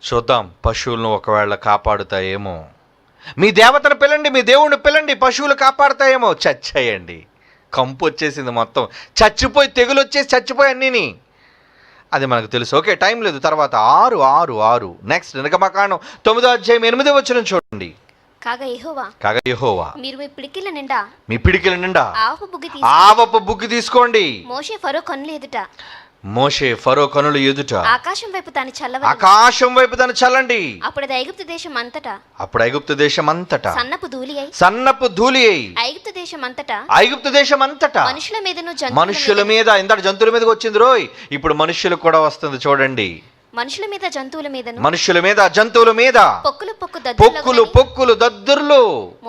చూద్దాం పశువులను ఒకవేళ కాపాడుతాయేమో. మీ దేవతను పిల్లండి, మీ దేవుణ్ణి పిల్లండి, పశువులు కాపాడుతాయేమో. చచ్చాయండి, కంపు వచ్చేసింది మొత్తం, చచ్చిపోయి తెగులు వచ్చేసి చచ్చిపోయి అన్నీని. అది మనకు తెలుసు. ఓకే, టైం లేదు. తర్వాత 6 నెక్స్ట్ నిర్గమకాండం 9వ అధ్యాయం 8వ వచనం చూడండి. కాగా యెహోవా యెహోవా మీరు మీ పిడికిళ్ళ నిండా మీ పిడికిల నిండా ఆవపు బుగ్గి తీసి ఆవపు బుగ్గి తీసుకోండి. మోషే ఫరో కన్నుల ఎదుట మోషే ఫరో కనుల ఎదుట ఆకాశం వైపు దాని చల్లవలెను. ఆకాశం వైపు దాన్ని చల్లండి. అప్పుడు అది ఐగుప్తు దేశం అంతటా అప్పుడు ఐగుప్తు దేశం అంతటా సన్నపు ధూళి అయి సన్నపు ధూళి అయి ఐగుప్తు దేశం అంతటా ఐగుప్తు దేశం అంతటా మనుషుల మీదను మనుషుల మీద ఇంతటి జంతువుల మీదకి వచ్చింది రోయ్, ఇప్పుడు మనుషులకు కూడా వస్తుంది చూడండి. మనుషుల మీద జంతువుల మీదను మనుషుల మీద జంతువుల మీద పొక్కులు పొక్కులు దద్దుర్లు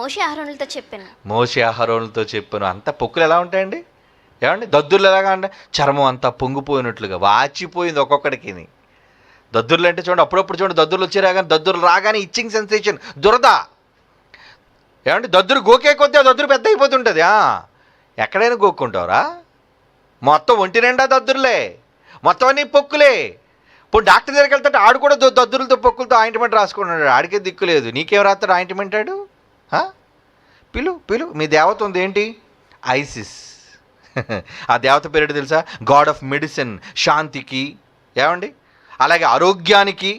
మోషే అహరోనులతో చెప్పాను. మోషే అహరోనులతో చెప్పాను. అంత పొక్కులు ఎలా ఉంటాయండి? ఏమండి దద్దుర్లు ఎలాగా అంటే చర్మం అంతా పొంగిపోయినట్లుగా వాచిపోయింది ఒక్కొక్కడికి. దద్దుర్లు అంటే చూడండి, అప్పుడప్పుడు చూడండి దద్దుర్లు వచ్చి రాగానే దద్దుర్లు రాగానే ఇచ్చింగ్ సెన్సేషన్, దురద. ఏమండి దద్దురు గోకే కొద్దీ ఆ దద్దురు పెద్ద అయిపోతుంటుంది. ఎక్కడైనా గోక్కుంటావురా? మొత్తం ఒంటి నిండా దద్దుర్లే, మొత్తం అన్ని పొక్కులే. ఇప్పుడు డాక్టర్ దగ్గరికి వెళ్తాడు, ఆడు కూడా దద్దులతో పొక్కులతో ఆయింట్మెంట్ రాసుకున్నాడు. ఆడికే దిక్కు లేదు. నీకేం రాస్తాడు ఆయింట్మెంట్? ఆడు పిలు మీ దేవత ఉంది ఏంటి? ఐసిస్. ఆ దేవత పేరు తెలుసా? గాడ్ ఆఫ్ మెడిసిన్, శాంతికి, ఏమండి అలాగే ఆరోగ్యానికి.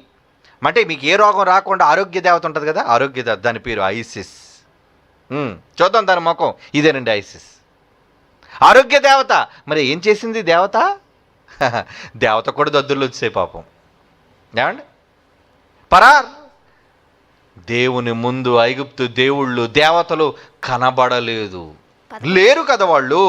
అంటే మీకు ఏ రోగం రాకుండా ఆరోగ్య దేవత ఉంటుంది కదా, ఆరోగ్య దేవత, దాని పేరు ఐసిస్. చూద్దాం దాని ముఖం, ఇదేనండి ఐసిస్, ఆరోగ్య దేవత. మరి ఏం చేసింది దేవత? దేవత కూడా దద్దుర్లు వచ్చాయి పాపం. ఏమండి పరార్. దేవుని ముందు ఐగుప్తు దేవుళ్ళు దేవతలు కనబడలేదు, లేరు కదా వాళ్ళు.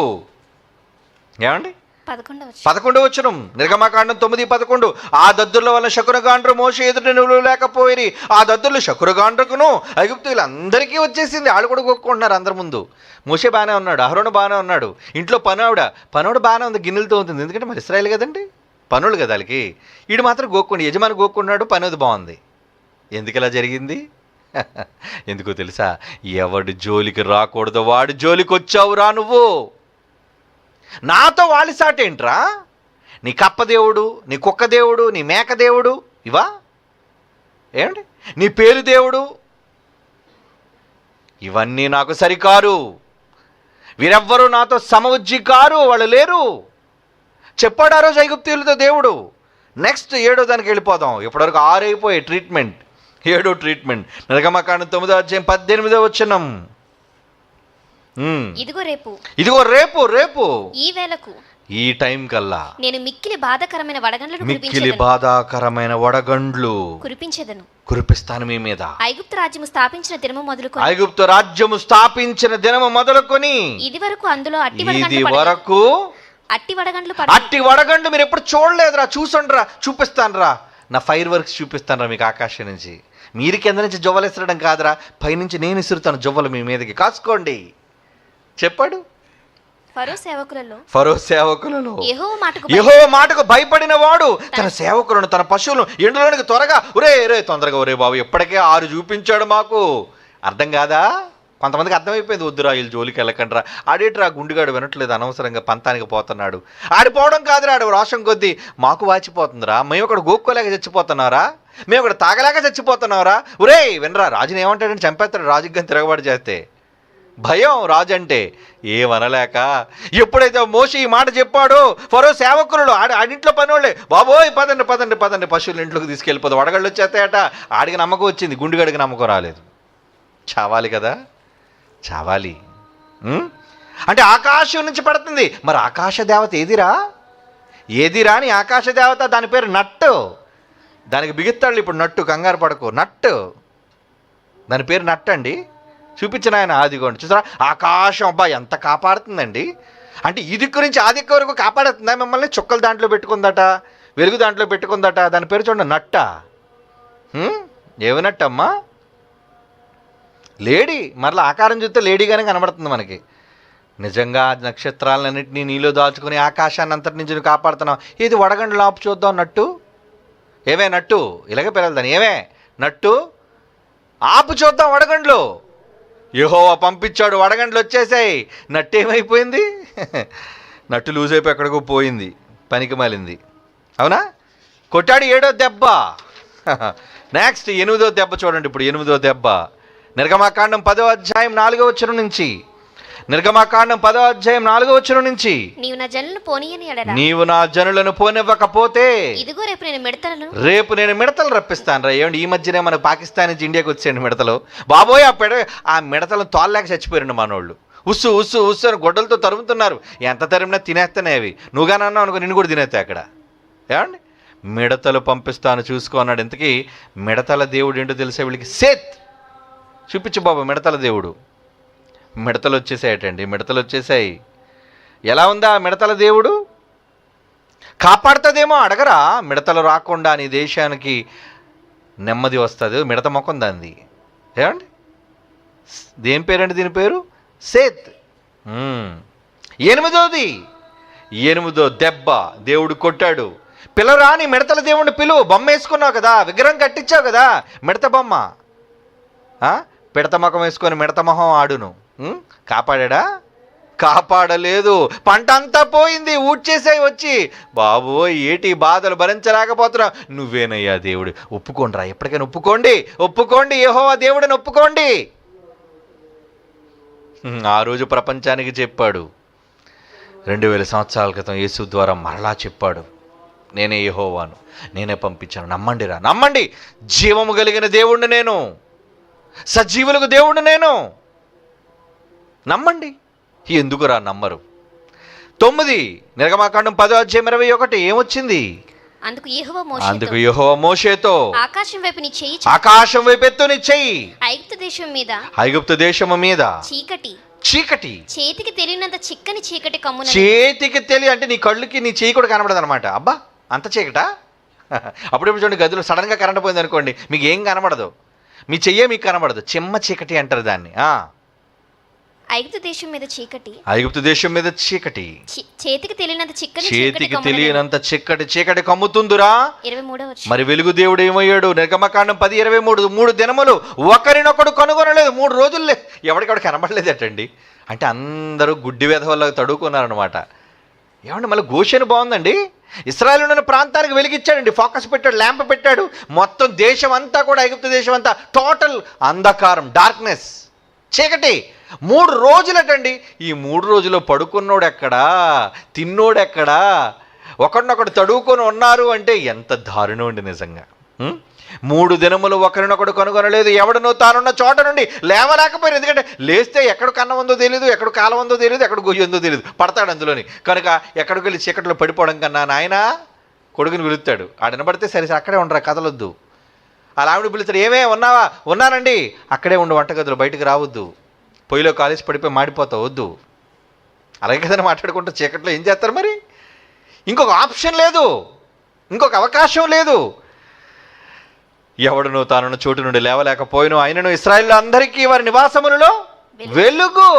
ఏమండి 11వ వచనం నిర్గమకాండం 9:11. ఆ దద్దుర్ల వల్ల శకునగాండ్రు మోషే ఎదుట నిలవలేకపోయిరి. ఆ దద్దుర్లు శకునగాండ్రుకును ఐగుప్తులందరికీ వచ్చేసింది. వాళ్ళు కూడా గొక్కుంటున్నారు అందరి ముందు. మోషే బాగానే ఉన్నాడు, అహరోను బాగానే ఉన్నాడు, ఇంట్లో పనోడు బాగానే ఉంది, గిన్నెలతో ఉంటుంది. ఎందుకంటే మరి ఇశ్రాయేలు కదండి, పనులు కదా వాళ్ళకి. వీడు మాత్రం గోక్కుండి, యజమాని గోక్కున్నాడు, పనేది బాగుంది. ఎందుకు ఇలా జరిగింది? ఎందుకో తెలుసా? ఎవడు జోలికి రాకూడదు వాడు జోలికి వచ్చావురా నువ్వు. నాతో వాళ్ళ సాటేంట్రా? నీ కప్పదేవుడు, నీ కుక్క దేవుడు, నీ మేక దేవుడు ఇవా? ఏమండి నీ పేరు దేవుడు, ఇవన్నీ నాకు సరికారు. వీరెవ్వరూ నాతో సమవుజ్జి కారు, వాళ్ళు లేరు చెప్పాడు ఆ రోజు ఐగుప్తీయులతో దేవుడు. నెక్స్ట్ 7వ దానికి వెళ్ళిపోదాం. ఇప్పటివరకు 6 అయిపోయాయి ట్రీట్మెంట్. 7వ ట్రీట్మెంట్ నిర్గమకాండం 9వ అధ్యాయం 18వ వచనం. ఇదిగో రేపు ఈ వేళకు, ఈ టైం కల్లా నేను మిక్కిలి బాధాకరమైన వడగండ్లు కురిపిస్తాను మీ మీద. ఐగుప్తు రాజ్యము స్థాపించిన దినము మొదలుకొని ఇది వరకు అందులో అట్టి వడగండ్లు మీరు ఎప్పుడు చూడలేదురా. చూసండిరా, చూపిస్తానురా, నా ఫైర్ వర్క్స్ చూపిస్తానురా మీకు ఆకాశం నుంచి. మీరు కింద నుంచి జొవ్వలు ఇసరడం కాదురా, పైనుంచి నేను ఇసురుతాను జొవ్వలు మీ మీదకి, కాసుకోండి చెప్పాడు. ఫరో సేవకులలో యెహోవా మాటకు భయపడిన వాడు తన సేవకులను, తన పశువులను ఎండులోనికి త్వరగా తొందరగా బాబు ఎప్పటికే 6 చూపించాడు మాకు. అర్థం కాదా? కొంతమందికి అర్థమైపోయింది, వద్దురా వీళ్ళు జోలికి వెళ్ళకండ్రా. ఆడేట్రా గుండుగాడు వినట్లేదు, అనవసరంగా పంతానికి పోతున్నాడు. ఆడిపోవడం కాదురా, ఆడు రోషం కొద్దీ మాకు వాచిపోతుందిరా, మేము అక్కడ గోక్కోలేక చచ్చిపోతున్నారా, మేము అక్కడ తాగలేక చచ్చిపోతున్నారా. వినరా, రాజుని ఏమంటాడని చంపేస్తాడు రాజుకి కానీ తిరగబాటు చేస్తే. భయం రాజు అంటే. ఏమనలేక ఎప్పుడైతే మోషే ఈ మాట చెప్పాడో ఫరో సేవకులు ఆడింట్లో పనోళ్ళే, బాబోయ్ పదండి పశువులు ఇంట్లోకి తీసుకెళ్ళిపోదు, వడగళ్ళు వచ్చేస్తాయట. ఆడికి నమ్మకం వచ్చింది, గుండుగడికి నమ్మకం రాలేదు. చావాలి కదా, చావాలి. అంటే ఆకాశం నుంచి పడుతుంది. మరి ఆకాశ దేవత ఏదిరా అని ఆకాశ దేవత, దాని పేరు నట్టు. దానికి బిగిస్తాడు ఇప్పుడు నట్టు, కంగారు పడకు, నట్టు, దాని పేరు నట్టు అండి. చూపించిన ఆయన ఆదిగోండి, చూసారా ఆకాశం, అబ్బా ఎంత కాపాడుతుందండి. అంటే ఈ దిక్కు నుంచి ఆ దిక్కు వరకు కాపాడుతుందా మిమ్మల్ని. చుక్కలు దాంట్లో పెట్టుకుందట, వెలుగు దాంట్లో పెట్టుకుందట. దాని పేరు చూడండి నట్ట. ఏమి నట్టమ్మా? లేడీ. మరలా ఆకారం చూస్తే లేడీగానే కనబడుతుంది మనకి. నిజంగా నక్షత్రాలన్నింటినీ నీలో దాచుకుని ఆకాశాన్ని అంతటి నుంచి నువ్వు కాపాడుతున్నావు. ఇది వడగండ్లు ఆపు చూద్దాం నట్టు. ఏవే నట్టు, ఇలాగే పిల్లలు ఏవే నట్టు ఆపు చూద్దాం వడగండ్లు. యెహోవా పంపించాడు, వడగండ్లు వచ్చేసాయి. నట్టు ఏమైపోయింది? నట్టు లూజ్ అయిపోయి ఎక్కడికో పోయింది, పనికి మాలింది. అవునా? కొట్టాడు 7వ దెబ్బ. నెక్స్ట్ 8వ దెబ్బ చూడండి. ఇప్పుడు 8వ దెబ్బ నిర్గమకాండం 10వ అధ్యాయం 4వ వచనం నుంచి. నిర్గమకాండం 10:4 నుంచి, నీవు నా జనులను పోనీయని ఎడల నీవు నా జనులను పోనివ్వకపోతే ఇదిగో రేపు నేను మిడతలను రేపు నేను మిడతలు రప్పిస్తాను రా. ఏమండి, ఈ మధ్యనే మన పాకిస్తాన్ నుంచి ఇండియాకి వచ్చేయండి మిడతలు. బాబోయ్, ఆ మిడతలను తోలలేక చచ్చిపోయారండి మనోళ్ళు. ఉస్సు ఉస్సు ఉస్సు అని గొడ్డలతో తరుముతున్నారు. ఎంత తరిమినా తినేస్తానే అవి. నువ్వుగానన్నావు అనుకో, నిన్ను కూడా తినేస్తాయి అక్కడ. ఏమండి, మిడతలు పంపిస్తాను చూసుకో అన్నాడు. ఇంతకీ మిడతల దేవుడు ఏంటో తెలిసే వీళ్ళకి? సేత్. చూపించు బాబు మిడతల దేవుడు. మిడతలు వచ్చేసాయటండి, మిడతలు వచ్చేసాయి. ఎలా ఉందా మిడతల దేవుడు? కాపాడుతుందేమో అడగరా? మిడతలు రాకుండా నీ దేశానికి నెమ్మది వస్తుంది. మిడత మొక్కం దాంది. ఏమండి, దేని పేరండి? దీని పేరు సేత్. 8వ దెబ్బ దేవుడు కొట్టాడు. పిల్లరా, నీ మిడతల దేవుడిని పిలువు. బొమ్మ వేసుకున్నావు కదా, విగ్రహం కట్టించావు కదా, మిడత బొమ్మ. పిడత ముఖం వేసుకొని మిడత మొహం ఆడును. కాపాడా? కాపాడలేదు. పంట అంతా పోయింది, ఊడ్చేసాయి వచ్చి. బాబోయ్, ఏటి బాధలు భరించలేకపోతున్నా. నువ్వేనయ్యా దేవుడు. ఒప్పుకోండి రా, ఎప్పటికైనా ఒప్పుకోండి యెహోవా దేవుడిని ఒప్పుకోండి. ఆ రోజు ప్రపంచానికి చెప్పాడు. 2000 సంవత్సరాల క్రితం యేసు ద్వారా మరలా చెప్పాడు, నేనే యెహోవాను, నేనే పంపించాను. నమ్మండిరా, నమ్మండి. జీవము కలిగిన దేవుణ్ణి నేను, సజీవులకు దేవుణ్ణి నేను. నమ్మండి. ఎందుకురా నమ్మరు? 9 నిర్గమకాండం 10:21 ఏమొచ్చింది? అందుకు యెహోవా మోషేతో ఆకాశం వైపు నీ చెయ్యి, ఆకాశం వైపు ఎత్తు నీ చెయ్యి, ఐగుప్తు దేశము మీద చీకటి చేతికి తెలియనంత చిక్కని చీకటి కమ్మున. చేతికి అంటే నీ కళ్ళుకి నీ చెయ్యి కూడా కనబడదు అనమాట. అబ్బా, అంత చీకటా? అప్పుడప్పుడు చూడండి, గదిలో సడన్గా కరెంట్ పోయింది అనుకోండి, మీకు ఏం కనబడదు, మీ చెయ్యే మీకు కనబడదు. చెమ్మ చీకటి అంటారు దాన్ని. ఐగుప్తు దేశం మీద చీకటి, చేతికి తెలియనంత చీకటి కమ్ముతుందిరా. 23 మరి వెలుగు దేవుడు ఏమయ్యాడు? నిర్గమకాండం 10:23 3 దినములు ఒకరినొకడు కనుగొనలేదు. 3 రోజుల్లో ఎవరికక్కడ కనబడలేదటండి. అంటే అందరూ గుడ్డి వెధవల్లాగా తడుకున్నారనమాట. ఏమండి, మళ్ళీ గోషెను బాగుందండి. ఇశ్రాయేలు ఉన్న ప్రాంతానికి వెలిగిచ్చాడండి, ఫోకస్ పెట్టాడు, ల్యాంప్ పెట్టాడు. మొత్తం దేశం అంతా కూడా, ఐగుప్తు దేశం అంతా టోటల్ అంధకారం, డార్క్నెస్, చీకటి. 3 రోజులటండి. ఈ 3 రోజుల్లో పడుకున్నోడు ఎక్కడా, తిన్నోడు ఎక్కడా, ఒకరినొకడు తడువుకొని ఉన్నారు అంటే ఎంత దారుణం అండి నిజంగా. 3 దినములు ఒకరినొకడు కనుగొనలేదు. ఎవడనో తానున్న చోట నుండి లేవలేకపోయారు. ఎందుకంటే లేస్తే ఎక్కడ కన్నం ఉందో తెలియదు, ఎక్కడ కాలం ఉందో తెలియదు, ఎక్కడ గొయ్యి ఉందో తెలియదు, పడతాడు అందులోని. కనుక ఎక్కడికి వెళ్ళి చీకట్లో పడిపోవడం కన్నా నాయన కొడుకుని పిలుస్తాడు. ఆడనబడితే సరే అక్కడే ఉండరా, కదలొద్దు. అలా ఆవిడ పిలుస్తాడు, ఏమే ఉన్నావా? ఉన్నానండి. అక్కడే ఉండు, వంటగదిలో బయటకు రావద్దు, పొయ్యిలో కాలేసి పడిపోయి మాడిపోతావు, వద్దు. అలాగే కదని మాట్లాడుకుంటూ చీకట్లో ఏం చేస్తారు మరి? ఇంకొక ఆప్షన్ లేదు, ఇంకొక అవకాశం లేదు. ఎవడును తానున్న చోటు నుండి లేవలేకపోయిను. ఆయనను ఇశ్రాయేలు అందరికీ వారి నివాసములలో వెలుగు.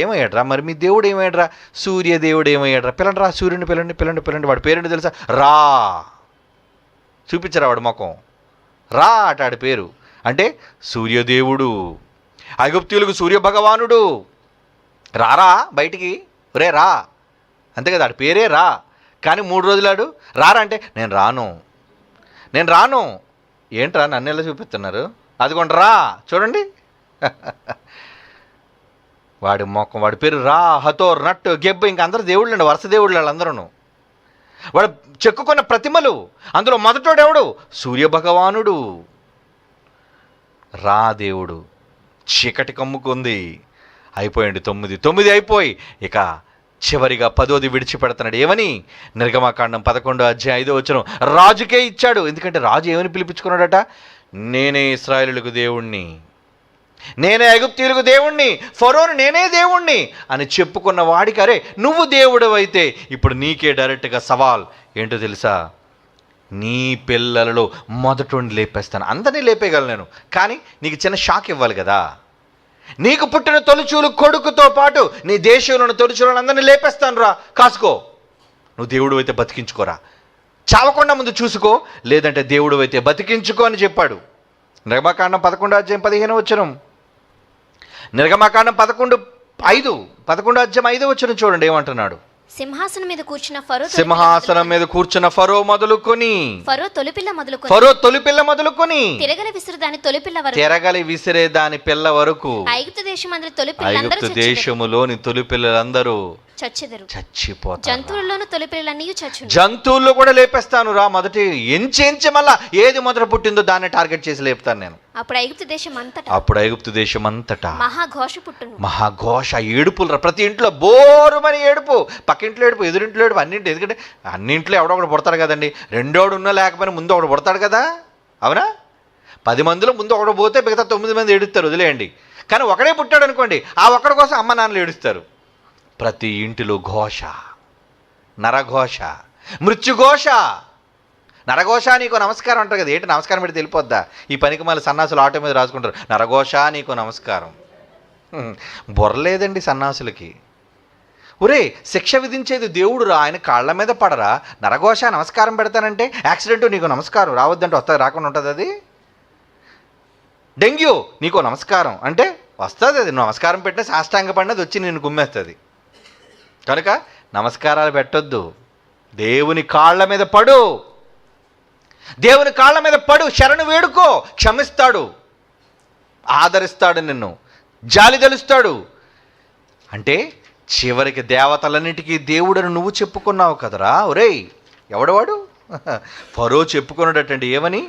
ఏమయ్యాడ్రా మరి మీ దేవుడు? ఏమయ్యాడ్రా? సూర్యదేవుడు ఏమయ్యాడ్రా? పిల్లండి, సూర్యుని పిల్లండి. వాడి పేరుని తెలుసా? రా. చూపించరా వాడి ముఖం? రా అట ఆడి పేరు. అంటే సూర్యదేవుడు, ఐగుప్తీయులకు సూర్య భగవానుడు. రారా బయటికి, రే రా, అంతే కదా, ఆడి పేరే రా. కానీ 3 రోజులాడు రారా అంటే నేను రాను. ఏంట్రా నన్ను ఎలా చూపిస్తున్నారు? అదిగోండి రా, చూడండి. వాడి మొక్కం, వాడి పేరు రా, హతోర్, నట్టు, గెబ్బ, ఇంక అందరూ దేవుళ్ళు అండి, వరుస దేవుళ్ళు వాళ్ళందరూ. వాడు చెక్కుకున్న ప్రతిమలు, అందులో మొదటోడు ఎవడు? సూర్యభగవానుడు. రా దేవుడు. చీకటి కమ్ముకుంది. అయిపోయింది 9 అయిపోయి ఇక చివరిగా 10వ విడిచిపెడుతున్నాడు. ఏమని? నిర్గమకాండం 11:5 రాజుకే ఇచ్చాడు. ఎందుకంటే రాజు ఏమని పిలిపించుకున్నాడట? నేనే ఇశ్రాయేలులకు దేవుణ్ణి, నేనే ఐగుప్తీయులకు దేవుణ్ణి, ఫరోను నేనే దేవుణ్ణి అని చెప్పుకున్న వాడికి, అరే నువ్వు దేవుడు అయితే ఇప్పుడు నీకే డైరెక్ట్గా సవాల్. ఏంటో తెలుసా? నీ పిల్లలలో మొదటోడిని లేపేస్తాను. అందరినీ లేపేయగలను నేను, కానీ నీకు చిన్న షాక్ ఇవ్వాలి కదా. నీకు పుట్టిన తొలిచూలు కొడుకుతో పాటు నీ దేశంలోని తొలిచూలను అందరినీ లేపేస్తాను రా, కాసుకో. నువ్వు దేవుడు అయితే బతికించుకోరా, చావకుండా ముందు చూసుకో, లేదంటే దేవుడు అయితే బతికించుకో అని చెప్పాడు. నిర్గమకాండం 11:15 నిర్గమకాండం 11:5 చూడండి ఏమంటున్నాడు. సింహాసనం మీద కూర్చున్న ఫరో సింహాసనం మీద కూర్చున్న ఫరో మొదలుకొని ఫరో తొలిపిల్ల మొదలుకొని తిరగలి విసిరి దాని తొలిపిల్ల వరకు తిరగలి విసిరే దాని పిల్ల వరకు ఐగుప్తు దేశమందరి ఐగుప్తు దేశములోని తొలిపిల్లలందరూ చచ్చెదరు. చచ్చిపోతారు. జంతువుల్లోనూ తొలిపిల్లలన్నీ చచ్చును. జంతువుల్లో కూడా లేపేస్తాను రా. మొదటి ఎంచి మళ్ళా ఏది మొదట పుట్టిందో దాన్ని టార్గెట్ చేసి లేపుతాను నేను. అప్పుడు ఐగుప్తు దేశం అంతటా మహాఘోష పుట్టును. మహాఘోష, ఏడుపులు రా. ప్రతి ఇంట్లో బోరుమని ఏడుపు, పక్కింట్లో ఏడుపు, ఎదురింట్లో ఏడుపు, అన్నింటి. ఎందుకంటే అన్నింట్లో ఎవడో ఒకటి పుడతాడు కదండి. రెండోడు ఉన్నా లేకపోయినా ముందు ఒకడు పుడతాడు కదా, అవునా? 10 మందిలో ముందు ఒకడు పోతే మిగతా 9 మంది ఏడుస్తారు, వదిలేయండి. కానీ ఒకడే పుట్టాడు అనుకోండి, ఆ ఒక్కడి కోసం అమ్మ నాన్నలు ఏడుస్తారు. ప్రతి ఇంటిలో ఘోష, నరఘోష, మృత్యుఘోష. నరఘోష నీకు నమస్కారం అంటారు కదా, ఏంటి నమస్కారం పెడితే వెళ్ళిపోద్దా? ఈ పనికి మళ్ళీ సన్నాసులు ఆటో మీద రాసుకుంటారు, నరఘోష నీకు నమస్కారం. బొర్రలేదండి సన్నాసులకి. ఒరే, శిక్ష విధించేది దేవుడు రా, ఆయన కాళ్ళ మీద పడరా. నరఘోష నమస్కారం పెడతానంటే యాక్సిడెంట్ నీకు నమస్కారం, రావద్దంటే వస్తుంది, రాకుండా ఉంటుంది అది. డెంగ్యూ నీకు నమస్కారం అంటే వస్తుంది, అది నమస్కారం పెట్టినా సాష్టాంగ పడినది వచ్చి నేను గుమ్మేస్తుంది. కనుక నమస్కారాలు పెట్టొద్దు, దేవుని కాళ్ళ మీద పడు. దేవుని కాళ్ళ మీద పడు, శరణు వేడుకో, క్షమిస్తాడు, ఆదరిస్తాడు, నిన్ను జాలి తెలుస్తాడు. అంటే చివరికి దేవతలన్నిటికీ దేవుడని నువ్వు చెప్పుకున్నావు కదరా. ఒరేయ్, ఎవడవాడు? ఫరో చెప్పుకున్నాడటండి, ఏమని?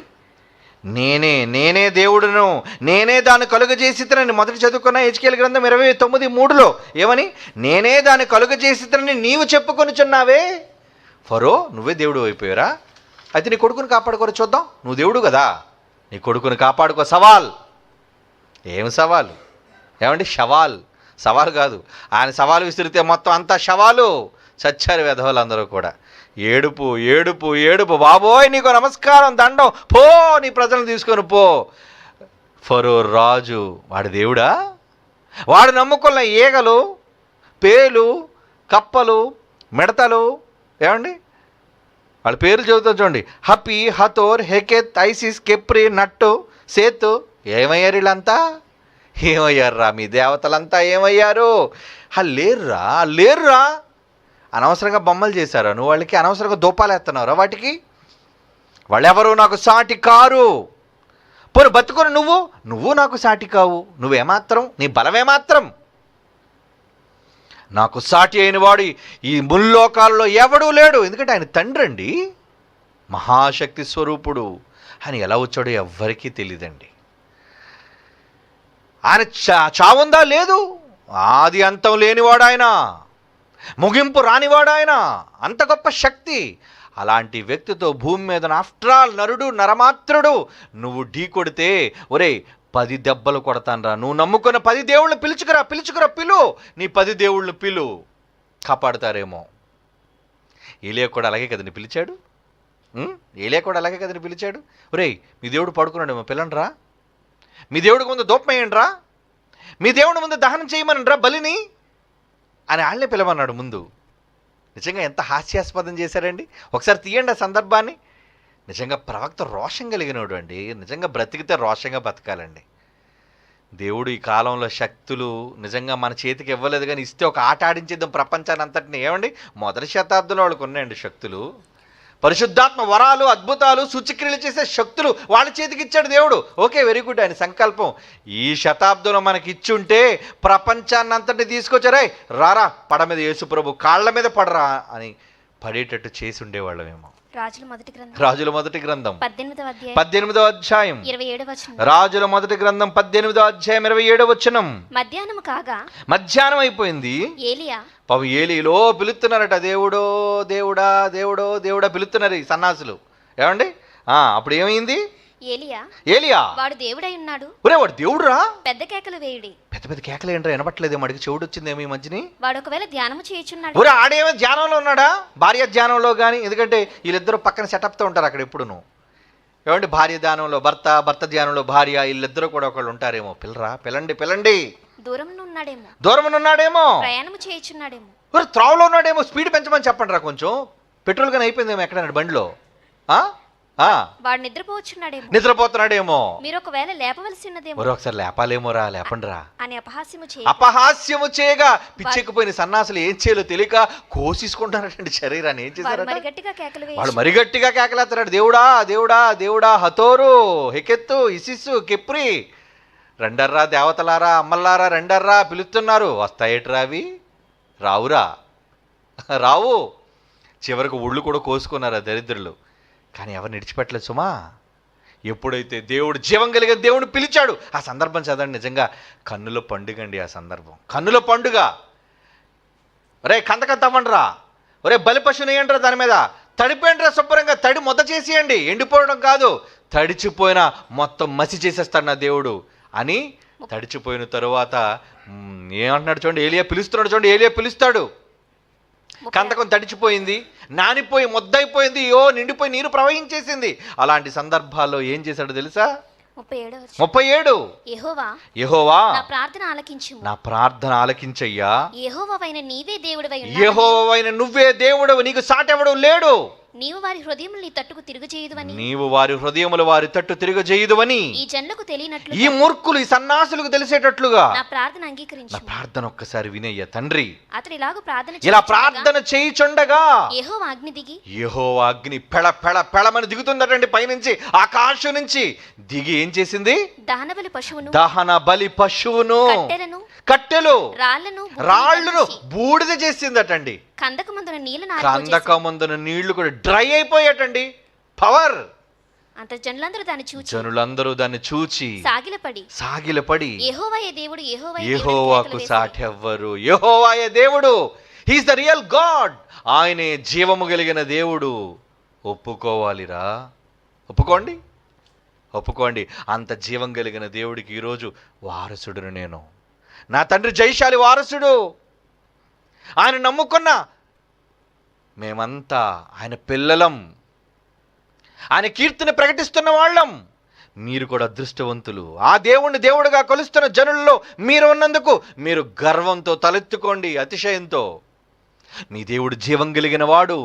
నేనే దేవుడును, నేనే దాన్ని కలుగజేసితనని. మొదటి చదువుకున్న హెచ్కేల్ గ్రంథం 29:3 ఏమని? నేనే దాన్ని కలుగజేసితనని నీవు చెప్పుకొనిచున్నావే. ఫరో, నువ్వే దేవుడు అయిపోయారా? అయితే నీ కొడుకుని కాపాడుకోరు, చూద్దాం. నువ్వు దేవుడు కదా, నీ కొడుకుని కాపాడుకో. సవాల్. ఏం సవాలు? ఏమండి? సవాల్ కాదు. ఆయన సవాలు విసిరితే మొత్తం అంతా శవాలు. చచ్చారు వెధవలు అందరూ కూడా. ఏడుపు ఏడుపు ఏడుపు. బాబోయ్ నీకు నమస్కారం, దండం, పో, నీ ప్రజలను తీసుకొని పో. ఫరో రాజు, వాడు దేవుడా? వాడు నమ్ముకున్న ఈగలు, పేలు, కప్పలు, మిడతలు, ఏమండి వాళ్ళ పేర్లు చదువుతారు చూడండి. హపి, హతోర్, హెకెత్, ఐసిస్, కెప్రి, నట్టు, సేతు. ఏమయ్యారు వీళ్ళంతా? ఏమయ్యారురా మీ దేవతలంతా? ఏమయ్యారు? లేరురా. అనవసరంగా బొమ్మలు చేశారు నువ్వు, వాళ్ళకి అనవసరంగా దూపాలు ఎత్తన్నావురా వాటికి. వాళ్ళెవరు నాకు సాటి కారు. పోను బతుకుని నువ్వు నాకు సాటి కావు. నువ్వేమాత్రం, నీ బలమేమాత్రం. నాకు సాటి అయిన వాడు ఈ ముల్లోకాల్లో ఎవడూ లేడు. ఎందుకంటే ఆయన తండ్రి అండి, మహాశక్తి స్వరూపుడు. ఆయన ఎలా వచ్చాడో ఎవ్వరికీ తెలియదండి. ఆయన చావుందా? లేదు. ఆది అంతం లేనివాడు ఆయన, ముగింపు రానివాడు ఆయన, అంత గొప్ప శక్తి. అలాంటి వ్యక్తితో భూమి మీద ఆఫ్టర్ ఆల్ నరమాత్రుడు నువ్వు ఢీ కొడితే, ఒరే 10 దెబ్బలు కొడతానరా. నువ్వు నమ్ముకున్న 10 దేవుళ్ళు పిలు. నీ 10 దేవుళ్ళు పిలు, కాపాడుతారేమో. ఏలియా కూడా అలాగే కదని పిలిచాడు. ఒరే, మీ దేవుడు పడుకున్నాడేమో, పిల్లండ్రా. మీ దేవుడికి ముందు దూపం వేయండిరా, మీ దేవుడి ముందు దహనం చేయమనండిరా బలిని అని వాళ్ళే పిలవన్నాడు ముందు. నిజంగా ఎంత హాస్యాస్పదం చేశారండి. ఒకసారి తీయండి ఆ సందర్భాన్ని. నిజంగా ప్రవక్త రోషం కలిగినోడు అండి. నిజంగా బ్రతికితే రోషంగా బతకాలండి. దేవుడు ఈ కాలంలో శక్తులు నిజంగా మన చేతికి ఇవ్వలేదు, కానీ ఇస్తే ఒక ఆట ఆడించేద్దాం ప్రపంచాన్ని అంతటిని. ఏమండి, మొదటి శతాబ్దంలో వాళ్ళకు ఉన్నాయండి శక్తులు. పరిశుద్ధాత్మ వరాలు, అద్భుతాలు, సూచక్రియలు చేసే శక్తులు వాళ్ళ చేతికి ఇచ్చాడు దేవుడు. ఓకే, వెరీ గుడ్, ఆయన సంకల్పం. ఈ శతాబ్దంలో మనకి ఇచ్చుంటే ప్రపంచాన్ని అంతటిని తీసుకొచ్చారే, రారా పడ మీద యేసుప్రభు కాళ్ళ మీద పడరా అని పడేటట్టు చేసి ఉండేవాళ్ళమేమో. రాజుల మొదటి గ్రంథం 18వ అధ్యాయం 27వ వచనం. రాజుల మొదటి గ్రంథం 18వ అధ్యాయం 27వ వచనం. మధ్యాహ్నం కాగా, మధ్యాహ్నం అయిపోయింది. ఏలీలో పిలుస్తున్నారట, దేవుడా పిలుస్తున్నారు ఈ సన్నాసులు. ఏమండి, అప్పుడు ఏమైంది? ఏలియా వాడు దేవుడై ఉన్నాడు. ఒరే, వాడు దేవుడురా. పెద్ద కేకలు వేయుడి. పెద్ద కేకలు ఏంట్రా? వినపట్లేదేమో, అడిగి చెవుడు వచ్చిందేమో ఈ మధ్యని. వాడు ఒకవేళ ధ్యానము చేయుచున్నాడు. ఒరే, ఆడేమో ధ్యానంలో ఉన్నాడా? భార్య ధ్యానంలో కానీ, ఎందుకంటే వీళ్ళిద్దరూ పక్కన సెటప్తో ఉంటారు అక్కడ ఎప్పుడును. ఏమంటే భార్య ధ్యానంలో భర్త ధ్యానంలో భార్య, వీళ్ళిద్దరూ కూడా ఒకళ్ళు ఉంటారేమో. పిల్లండి. దూరం ఉన్నాడేమో, ప్రయాణము చేయుచున్నాడేమో, త్రావులో ఉన్నాడేమో. స్పీడ్ పెంచమని చెప్పండి రా కొంచెం. పెట్రోల్ కానీ అయిపోయిందేమో ఎక్కడన్నాడు బండిలో. వాడు నిద్రపోవచ్చున్నాడేమో. నిద్రపోతున్నాడేమో. మీరు ఒకవేళ లేపవలసి ఉన్నదేమో. ఒకసారి లేపాలేమోరా, లేపండిరా అని అపహాస్యము చేయగా పిచ్చెక్కిపోయిన సన్నాసులు ఏం చేయాలో తెలియక కోసేసుకుంటున్నారండి శరీరాన్ని. ఏం చేశారు? వాళ్ళు మరి గట్టిగా కేకలేస్తున్నాడు, దేవుడా దేవుడా దేవుడా, హతోరు, హెకెత్తు, ఇసిస్సు, కెప్రి, రెండర్రా దేవతలారా, అమ్మల్లారా రెండర్రా పిలుస్తున్నారు. వస్తాయేట్రా అవి? రావురా, రావు. చివరికి ఒళ్ళు కూడా కోసుకున్నారు ఆ దరిద్రులు. కానీ ఎవరు నిడిచిపెట్టలేదు సుమా. ఎప్పుడైతే దేవుడు, జీవం కలిగిన దేవుడు పిలిచాడు, ఆ సందర్భం చదవండి. నిజంగా కన్నుల పండుగ అండి ఆ సందర్భం, కన్నుల పండుగ. ఒరే కందకం తవ్వండిరా, ఒరే బలి పశువుని వేయండిరా, దాని మీద తడిపోయండిరా శుభ్రంగా, తడి మొద్ద చేసేయండి, ఎండిపోవడం కాదు, తడిచిపోయిన మొత్తం మసి చేసేస్తాడు నా దేవుడు అని. తడిచిపోయిన తరువాత ఏమంటున్నాడు చూడండి, ఏలియా పిలుస్తున్నాడు చూడండి, ఏలియా పిలుస్తాడు. కందకం తడిచిపోయింది, నానిపోయి మొద్దయిపోయింది, నిండిపోయి నీరు ప్రవహించేసింది. అలాంటి సందర్భాల్లో ఏం చేశాడు తెలుసా? 37 యెహోవా నా ప్రార్థన ఆలకించయ్యా, యెహోవావైన నువ్వే దేవుడవు, నీకు సాటెవడు లేడు. నీవు వారి హృదయములు నీ తట్టుకు తిరగజేయుదువని, నీవు వారి హృదయములు వారి తట్టు తిరగజేయుదువని, ఈ జనులకు తెలియనట్లు, ఈ మూర్ఖులు, ఈ సన్నాసులకు తెలిసేటట్లుగా నా ప్రార్థన అంగీకరించు. నా ప్రార్థన ఒక్కసారి వినయ్య తండ్రి. అతడు ఇలా ప్రార్థన చేయుచుండగా యెహోవా అగ్ని దిగి, యెహోవా అగ్ని పెళ పెళ పెళమని దిగుతుందటండి పైనుంచి, ఆకాశం నుంచి దిగి ఏం చేసింది? దహన బలి పశువును, కట్టెలు, రాళ్లను బూడిద చేసిందటండి. కందకమందున నీళ్లు కూడా డ్రై అయిపోయాటండి. పవర్. జనులందరూ దాన్ని చూచి సాగిలపడి యెహోవాకు సాటెవ్వరు, యెహోవాయే దేవుడు, హీస్ ద రియల్ గాడ్, ఆయనే జీవము కలిగిన దేవుడు. ఒప్పుకోవాలిరా, ఒప్పుకోండి. అంత జీవం కలిగిన దేవుడికి ఈరోజు వారసుడును నేను. నా తండ్రి జయశాలి వారసుడు. ఆయన నమ్ముకున్న మేమంతా ఆయన పిల్లలం, ఆయన కీర్తిని ప్రకటిస్తున్న వాళ్ళం. మీరు కూడా అదృష్టవంతులు. ఆ దేవుణ్ణి దేవుడుగా కొలుస్తున్న జనుల్లో మీరు ఉన్నందుకు మీరు గర్వంతో తలెత్తుకోండి, అతిశయంతో. మీ దేవుడు జీవం కలిగిన వాడు.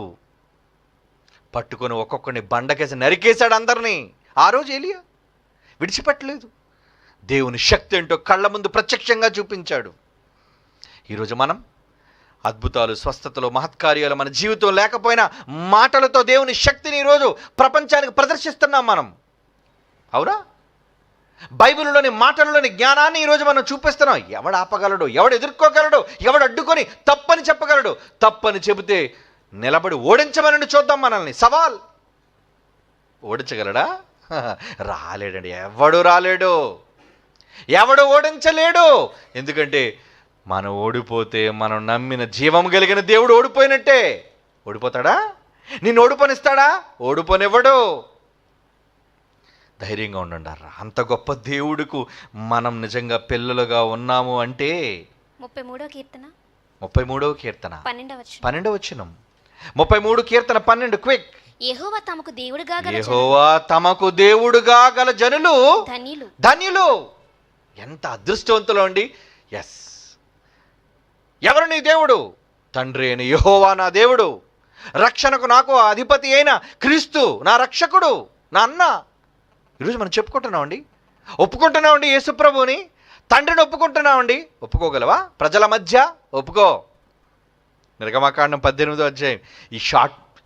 పట్టుకొని ఒక్కొక్కరిని బండకేసి నరికేశాడు అందరినీ. ఆ రోజు ఏలియా విడిచిపెట్టలేదు. దేవుని శక్తి ఏంటో కళ్ళ ముందు ప్రత్యక్షంగా చూపించాడు. ఈరోజు మనం అద్భుతాలు, స్వస్థతలు, మహత్కార్యాలు మన జీవితం లేకపోయినా మాటలతో దేవుని శక్తిని ఈరోజు ప్రపంచానికి ప్రదర్శిస్తున్నాం మనం. అవునా? బైబిల్లోని మాటల్లోని జ్ఞానాన్ని ఈరోజు మనం చూపిస్తున్నాం. ఎవడు ఆపగలడు, ఎవడు ఎదుర్కోగలడు, ఎవడు అడ్డుకొని తప్పని చెప్పగలడు. తప్పని చెబితే నిలబడి ఓడించమని చూద్దాం మనల్ని. సవాల్. ఓడించగలడా? రాలేడండి, ఎవడు ఓడించలేడు. ఎందుకంటే మనం ఓడిపోతే మనం నమ్మిన జీవం కలిగిన దేవుడు ఓడిపోయినట్టే. ఓడిపోతాడా? నిన్ను ఓడిపోనిస్తాడా? ఓడిపోనివ్వడు. ధైర్యంగా ఉండండి. అంత గొప్ప దేవుడుకు మనం నిజంగా పిల్లలుగా ఉన్నాము అంటే 33వ కీర్తన 12వ వచనం. 33 కీర్తన 12. క్విక్. యెహోవా తమకు దేవుడుగా గల జనులు ధన్యులు. ఎంత అదృష్టవంతులు అండి. ఎస్. ఎవరు నీ దేవుడు? తండ్రి అయిన యెహోవా నా దేవుడు, రక్షణకు నాకు అధిపతి అయిన క్రీస్తు నా రక్షకుడు, నా అన్న. ఈరోజు మనం చెప్పుకుంటున్నామండి, ఒప్పుకుంటున్నామండి యేసుప్రభుని, తండ్రిని ఒప్పుకుంటున్నామండి. ఒప్పుకోగలవా? ప్రజల మధ్య ఒప్పుకో. నిర్గమకాండం 18వ అధ్యాయం.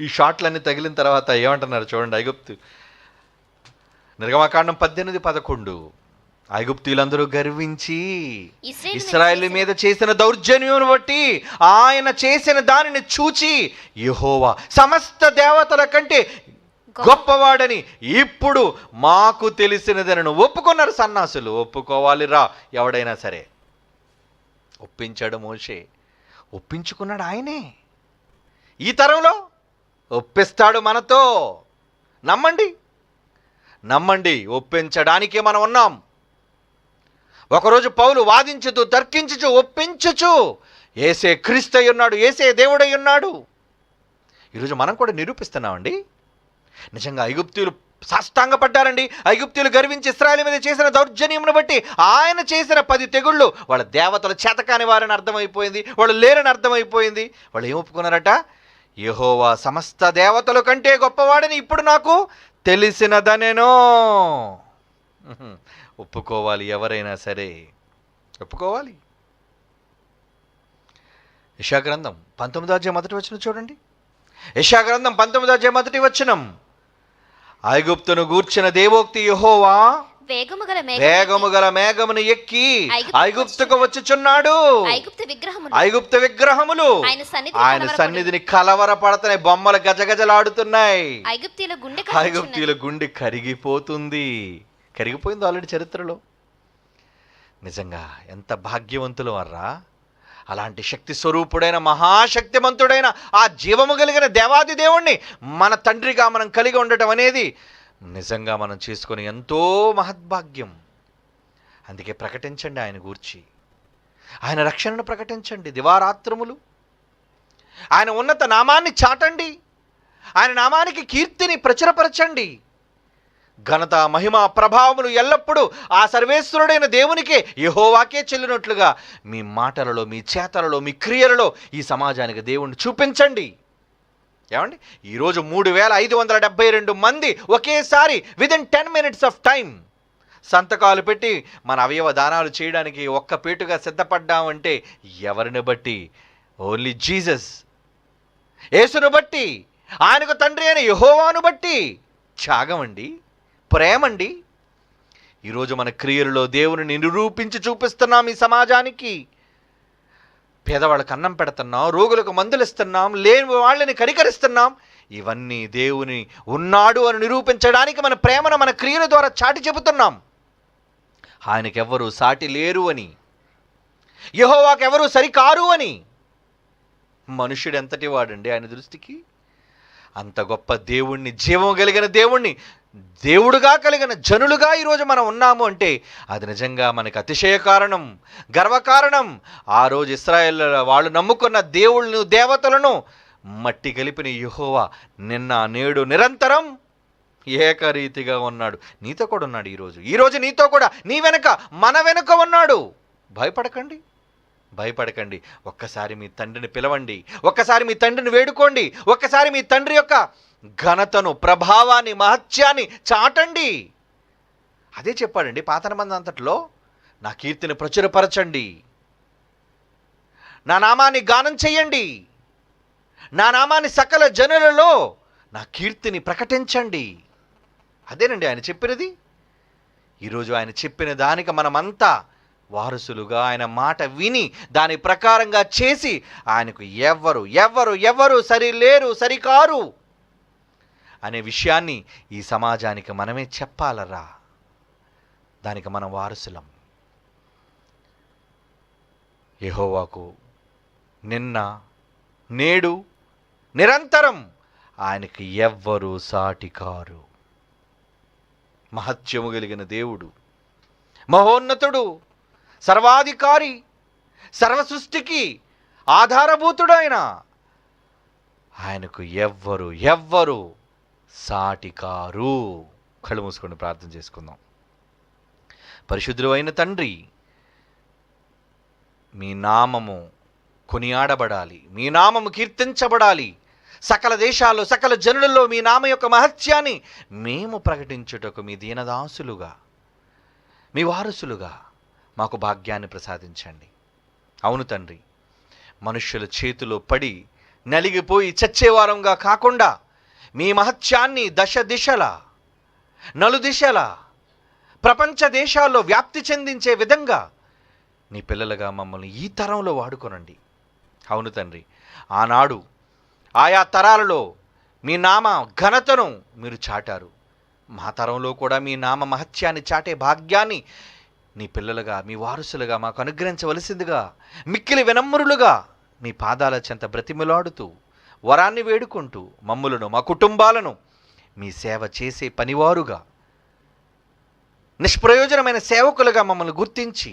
ఈ షాట్లన్నీ తగిలిన తర్వాత ఏమంటున్నారు చూడండి. నిర్గమకాండం 18:11. ఐగుప్తీయులందరూ గర్వించి ఇశ్రాయేలు మీద చేసిన దౌర్జన్యమును బట్టి ఆయన చేసిన దానిని చూచి యెహోవా సమస్త దేవతల కంటే గొప్పవాడని ఇప్పుడు మాకు తెలిసినదని ఒప్పుకున్నారు సన్నాసులు. ఒప్పుకోవాలిరా ఎవడైనా సరే. ఒప్పించాడు మోషే, ఒప్పించుకున్నాడు ఆయనే. ఈ తరంలో ఒప్పిస్తాడు మనతో. నమ్మండి, ఒప్పించడానికే మనం ఉన్నాం. ఒకరోజు పౌలు వాదించుతూ, తర్కించుచు, ఒప్పించుచు యేసే క్రీస్తు అయి ఉన్నాడు, యేసే దేవుడై ఉన్నాడు. ఈరోజు మనం కూడా నిరూపిస్తున్నామండి. నిజంగా ఐగుప్తీయులు సాష్టాంగపడ్డారండి. ఐగుప్తీయులు గర్వించి ఇశ్రాయేలు మీద చేసిన దౌర్జన్యమును బట్టి ఆయన చేసిన 10 తెగుళ్ళు వాళ్ళ దేవతలు చేతకాని వారని అర్థమైపోయింది, వాళ్ళు లేరని అర్థమైపోయింది. వాళ్ళు ఏం ఒప్పుకున్నారట? యెహోవా సమస్త దేవతల కంటే గొప్పవాడని ఇప్పుడు నాకు తెలిసినదనెనో. ఒప్పుకోవాలి, ఎవరైనా సరే ఒప్పుకోవాలి. యెషయా గ్రంథం 19:1 చూడండి. యెషయా గ్రంథం 19:1 ఐగుప్తును గూర్చిన దేవోక్తి యెహోవా వేగము గల మేఘమును ఎక్కి ఐగుప్తుకు వచ్చుచున్నాడు. ఐగుప్తు విగ్రహములు ఆయన సన్నిధిని కలవరపడతాయి, బొమ్మలు గజగజలాడుతున్నాయి. ఐగుప్తీయుల గుండె కరిగిపోతుంది. కరిగిపోయింది ఆల్రెడీ చరిత్రలో. నిజంగా ఎంత భాగ్యవంతులు వర్రా. అలాంటి శక్తి స్వరూపుడైన మహాశక్తిమంతుడైన ఆ జీవము కలిగిన దేవాది దేవుణ్ణి మన తండ్రిగా మనం కలిగి ఉండటం అనేది నిజంగా మనం చేసుకుని ఎంతో మహద్భాగ్యం. అందుకే ప్రకటించండి ఆయన గూర్చి, ఆయన రక్షణను ప్రకటించండి దివారాత్రములు. ఆయన ఉన్నత నామాన్ని చాటండి, ఆయన నామానికి కీర్తిని ప్రచురపరచండి. ఘనత మహిమ ప్రభావములు ఎల్లప్పుడూ ఆ సర్వేశ్వరుడైన దేవునికే యెహోవాకే చెల్లినట్లుగా మీ మాటలలో, మీ చేతలలో, మీ క్రియలలో ఈ సమాజానికి దేవుణ్ణి చూపించండి. ఏమండి, ఈరోజు 3572 మంది ఒకేసారి విదిన్ 10 minutes ఆఫ్ టైం సంతకాలు పెట్టి మన అవయవ దానాలు చేయడానికి ఒక్క పేటుగా సిద్ధపడ్డామంటే ఎవరిని బట్టి? ఓన్లీ జీసస్, యేసును బట్టి, ఆయనకు తండ్రి అయిన యెహోవాను బట్టి. త్యాగం అండి, ప్రేమండి. ఈరోజు మన క్రియలలో దేవుని నిరూపించి చూపిస్తున్నాం ఈ సమాజానికి. పేదవాళ్ళకు అన్నం పెడుతున్నాం, రోగులకు మందులు ఇస్తున్నాం, లేని వాళ్ళని కనికరిస్తున్నాం. ఇవన్నీ దేవుని ఉన్నాడు అని నిరూపించడానికి మన ప్రేమను మన క్రియల ద్వారా చాటి చెబుతున్నాం. ఆయనకెవ్వరూ సాటి లేరు అని, యెహోవాకెవరూ సరికారు అని. మనుష్యుడు ఎంతటి వాడండి ఆయన దృష్టికి? అంత గొప్ప దేవుణ్ణి, జీవం కలిగిన దేవుణ్ణి దేవుడుగా కలిగిన జనులుగా ఈరోజు మనం ఉన్నాము అంటే అది నిజంగా మనకి అతిశయ కారణం, గర్వకారణం. ఆ రోజు ఇశ్రాయేల్ వాళ్ళు నమ్ముకున్న దేవుళ్ళను, దేవతలను మట్టి కలిపిన యెహోవా నిన్న నేడు నిరంతరం ఏకరీతిగా ఉన్నాడు. నీతో కూడా ఉన్నాడు ఈరోజు నీతో కూడా, నీ వెనుక, మన వెనుక ఉన్నాడు. భయపడకండి, భయపడకండి. ఒక్కసారి మీ తండ్రిని పిలవండి, ఒక్కసారి మీ తండ్రిని వేడుకోండి, ఒక్కసారి మీ తండ్రి యొక్క ఘనతను, ప్రభావాన్ని, మహత్యాన్ని చాటండి. అదే చెప్పాడండి పాత నిబంధన అంతట్లో, నా కీర్తిని ప్రచురపరచండి, నా నామాన్ని గానం చెయ్యండి, నా నామాన్ని సకల జనులలో నా కీర్తిని ప్రకటించండి. అదేనండి ఆయన చెప్పినది. ఈరోజు ఆయన చెప్పిన దానికి మనమంతా వారసులుగా, ఆయన మాట విని దాని ప్రకారంగా చేసి ఆయనకు ఎవరు ఎవరు ఎవరు సరిలేరు, సరికారు అనే విషయాన్ని ఈ సమాజానికి మనమే చెప్పాలరా. దానికి మనం వారసులం. యెహోవాకు నిన్న నేడు నిరంతరం ఆయనకి ఎవ్వరూ సాటికారు. మహత్యము కలిగిన దేవుడు, మహోన్నతుడు, సర్వాధికారి, సర్వసృష్టికి ఆధారభూతుడైన ఆయనకు ఎవ్వరు సాటికారు. కళ్ళు మూసుకొని ప్రార్థన చేసుకుందాం. పరిశుద్ధుడు అయిన తండ్రి, మీ నామము కొనియాడబడాలి, మీ నామము కీర్తించబడాలి. సకల దేశాల్లో, సకల జనులలో మీ నామ యొక్క మహత్యాన్ని మేము ప్రకటించుటకు మీ దీనదాసులుగా, మీ వారసులుగా మాకు భాగ్యాన్ని ప్రసాదించండి. అవును తండ్రి, మనుష్యుల చేతిలో పడి నలిగిపోయి చచ్చేవారంగా కాకుండా మీ మహత్యాన్ని దశ దిశల, నలుదిశల, ప్రపంచ దేశాల్లో వ్యాప్తి చెందించే విధంగా నీ పిల్లలుగా మమ్మల్ని ఈ తరంలో వాడుకోనండి. అవును తండ్రి, ఆనాడు ఆయా తరాలలో మీ నామ ఘనతను మీరు చాటారు. మా తరంలో కూడా మీ నామ మహత్యాన్ని చాటే భాగ్యాన్ని నీ పిల్లలుగా, మీ వారసులుగా మాకు అనుగ్రహించవలసిందిగా మిక్కిలి వినమ్రులుగా మీ పాదాల చెంత బ్రతిమిలాడుతూ వరాన్ని వేడుకుంటూ మమ్ములను, మా కుటుంబాలను మీ సేవ చేసే పనివారుగా, నిష్ప్రయోజనమైన సేవకులుగా మమ్మల్ని గుర్తించి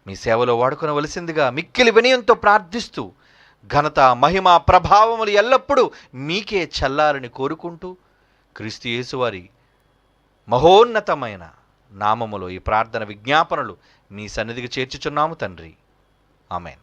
మీ సేవలో వాడుకొనవలసిందిగా మిక్కిలి వినయంతో ప్రార్థిస్తూ, ఘనత, మహిమ, ప్రభావములు ఎల్లప్పుడూ మీకే చల్లారని కోరుకుంటూ క్రీస్తు యేసువారి మహోన్నతమైన నామములో ఈ ప్రార్థన విజ్ఞాపనలు మీ సన్నిధికి చేర్చుచున్నాము తండ్రి. ఆమేన్.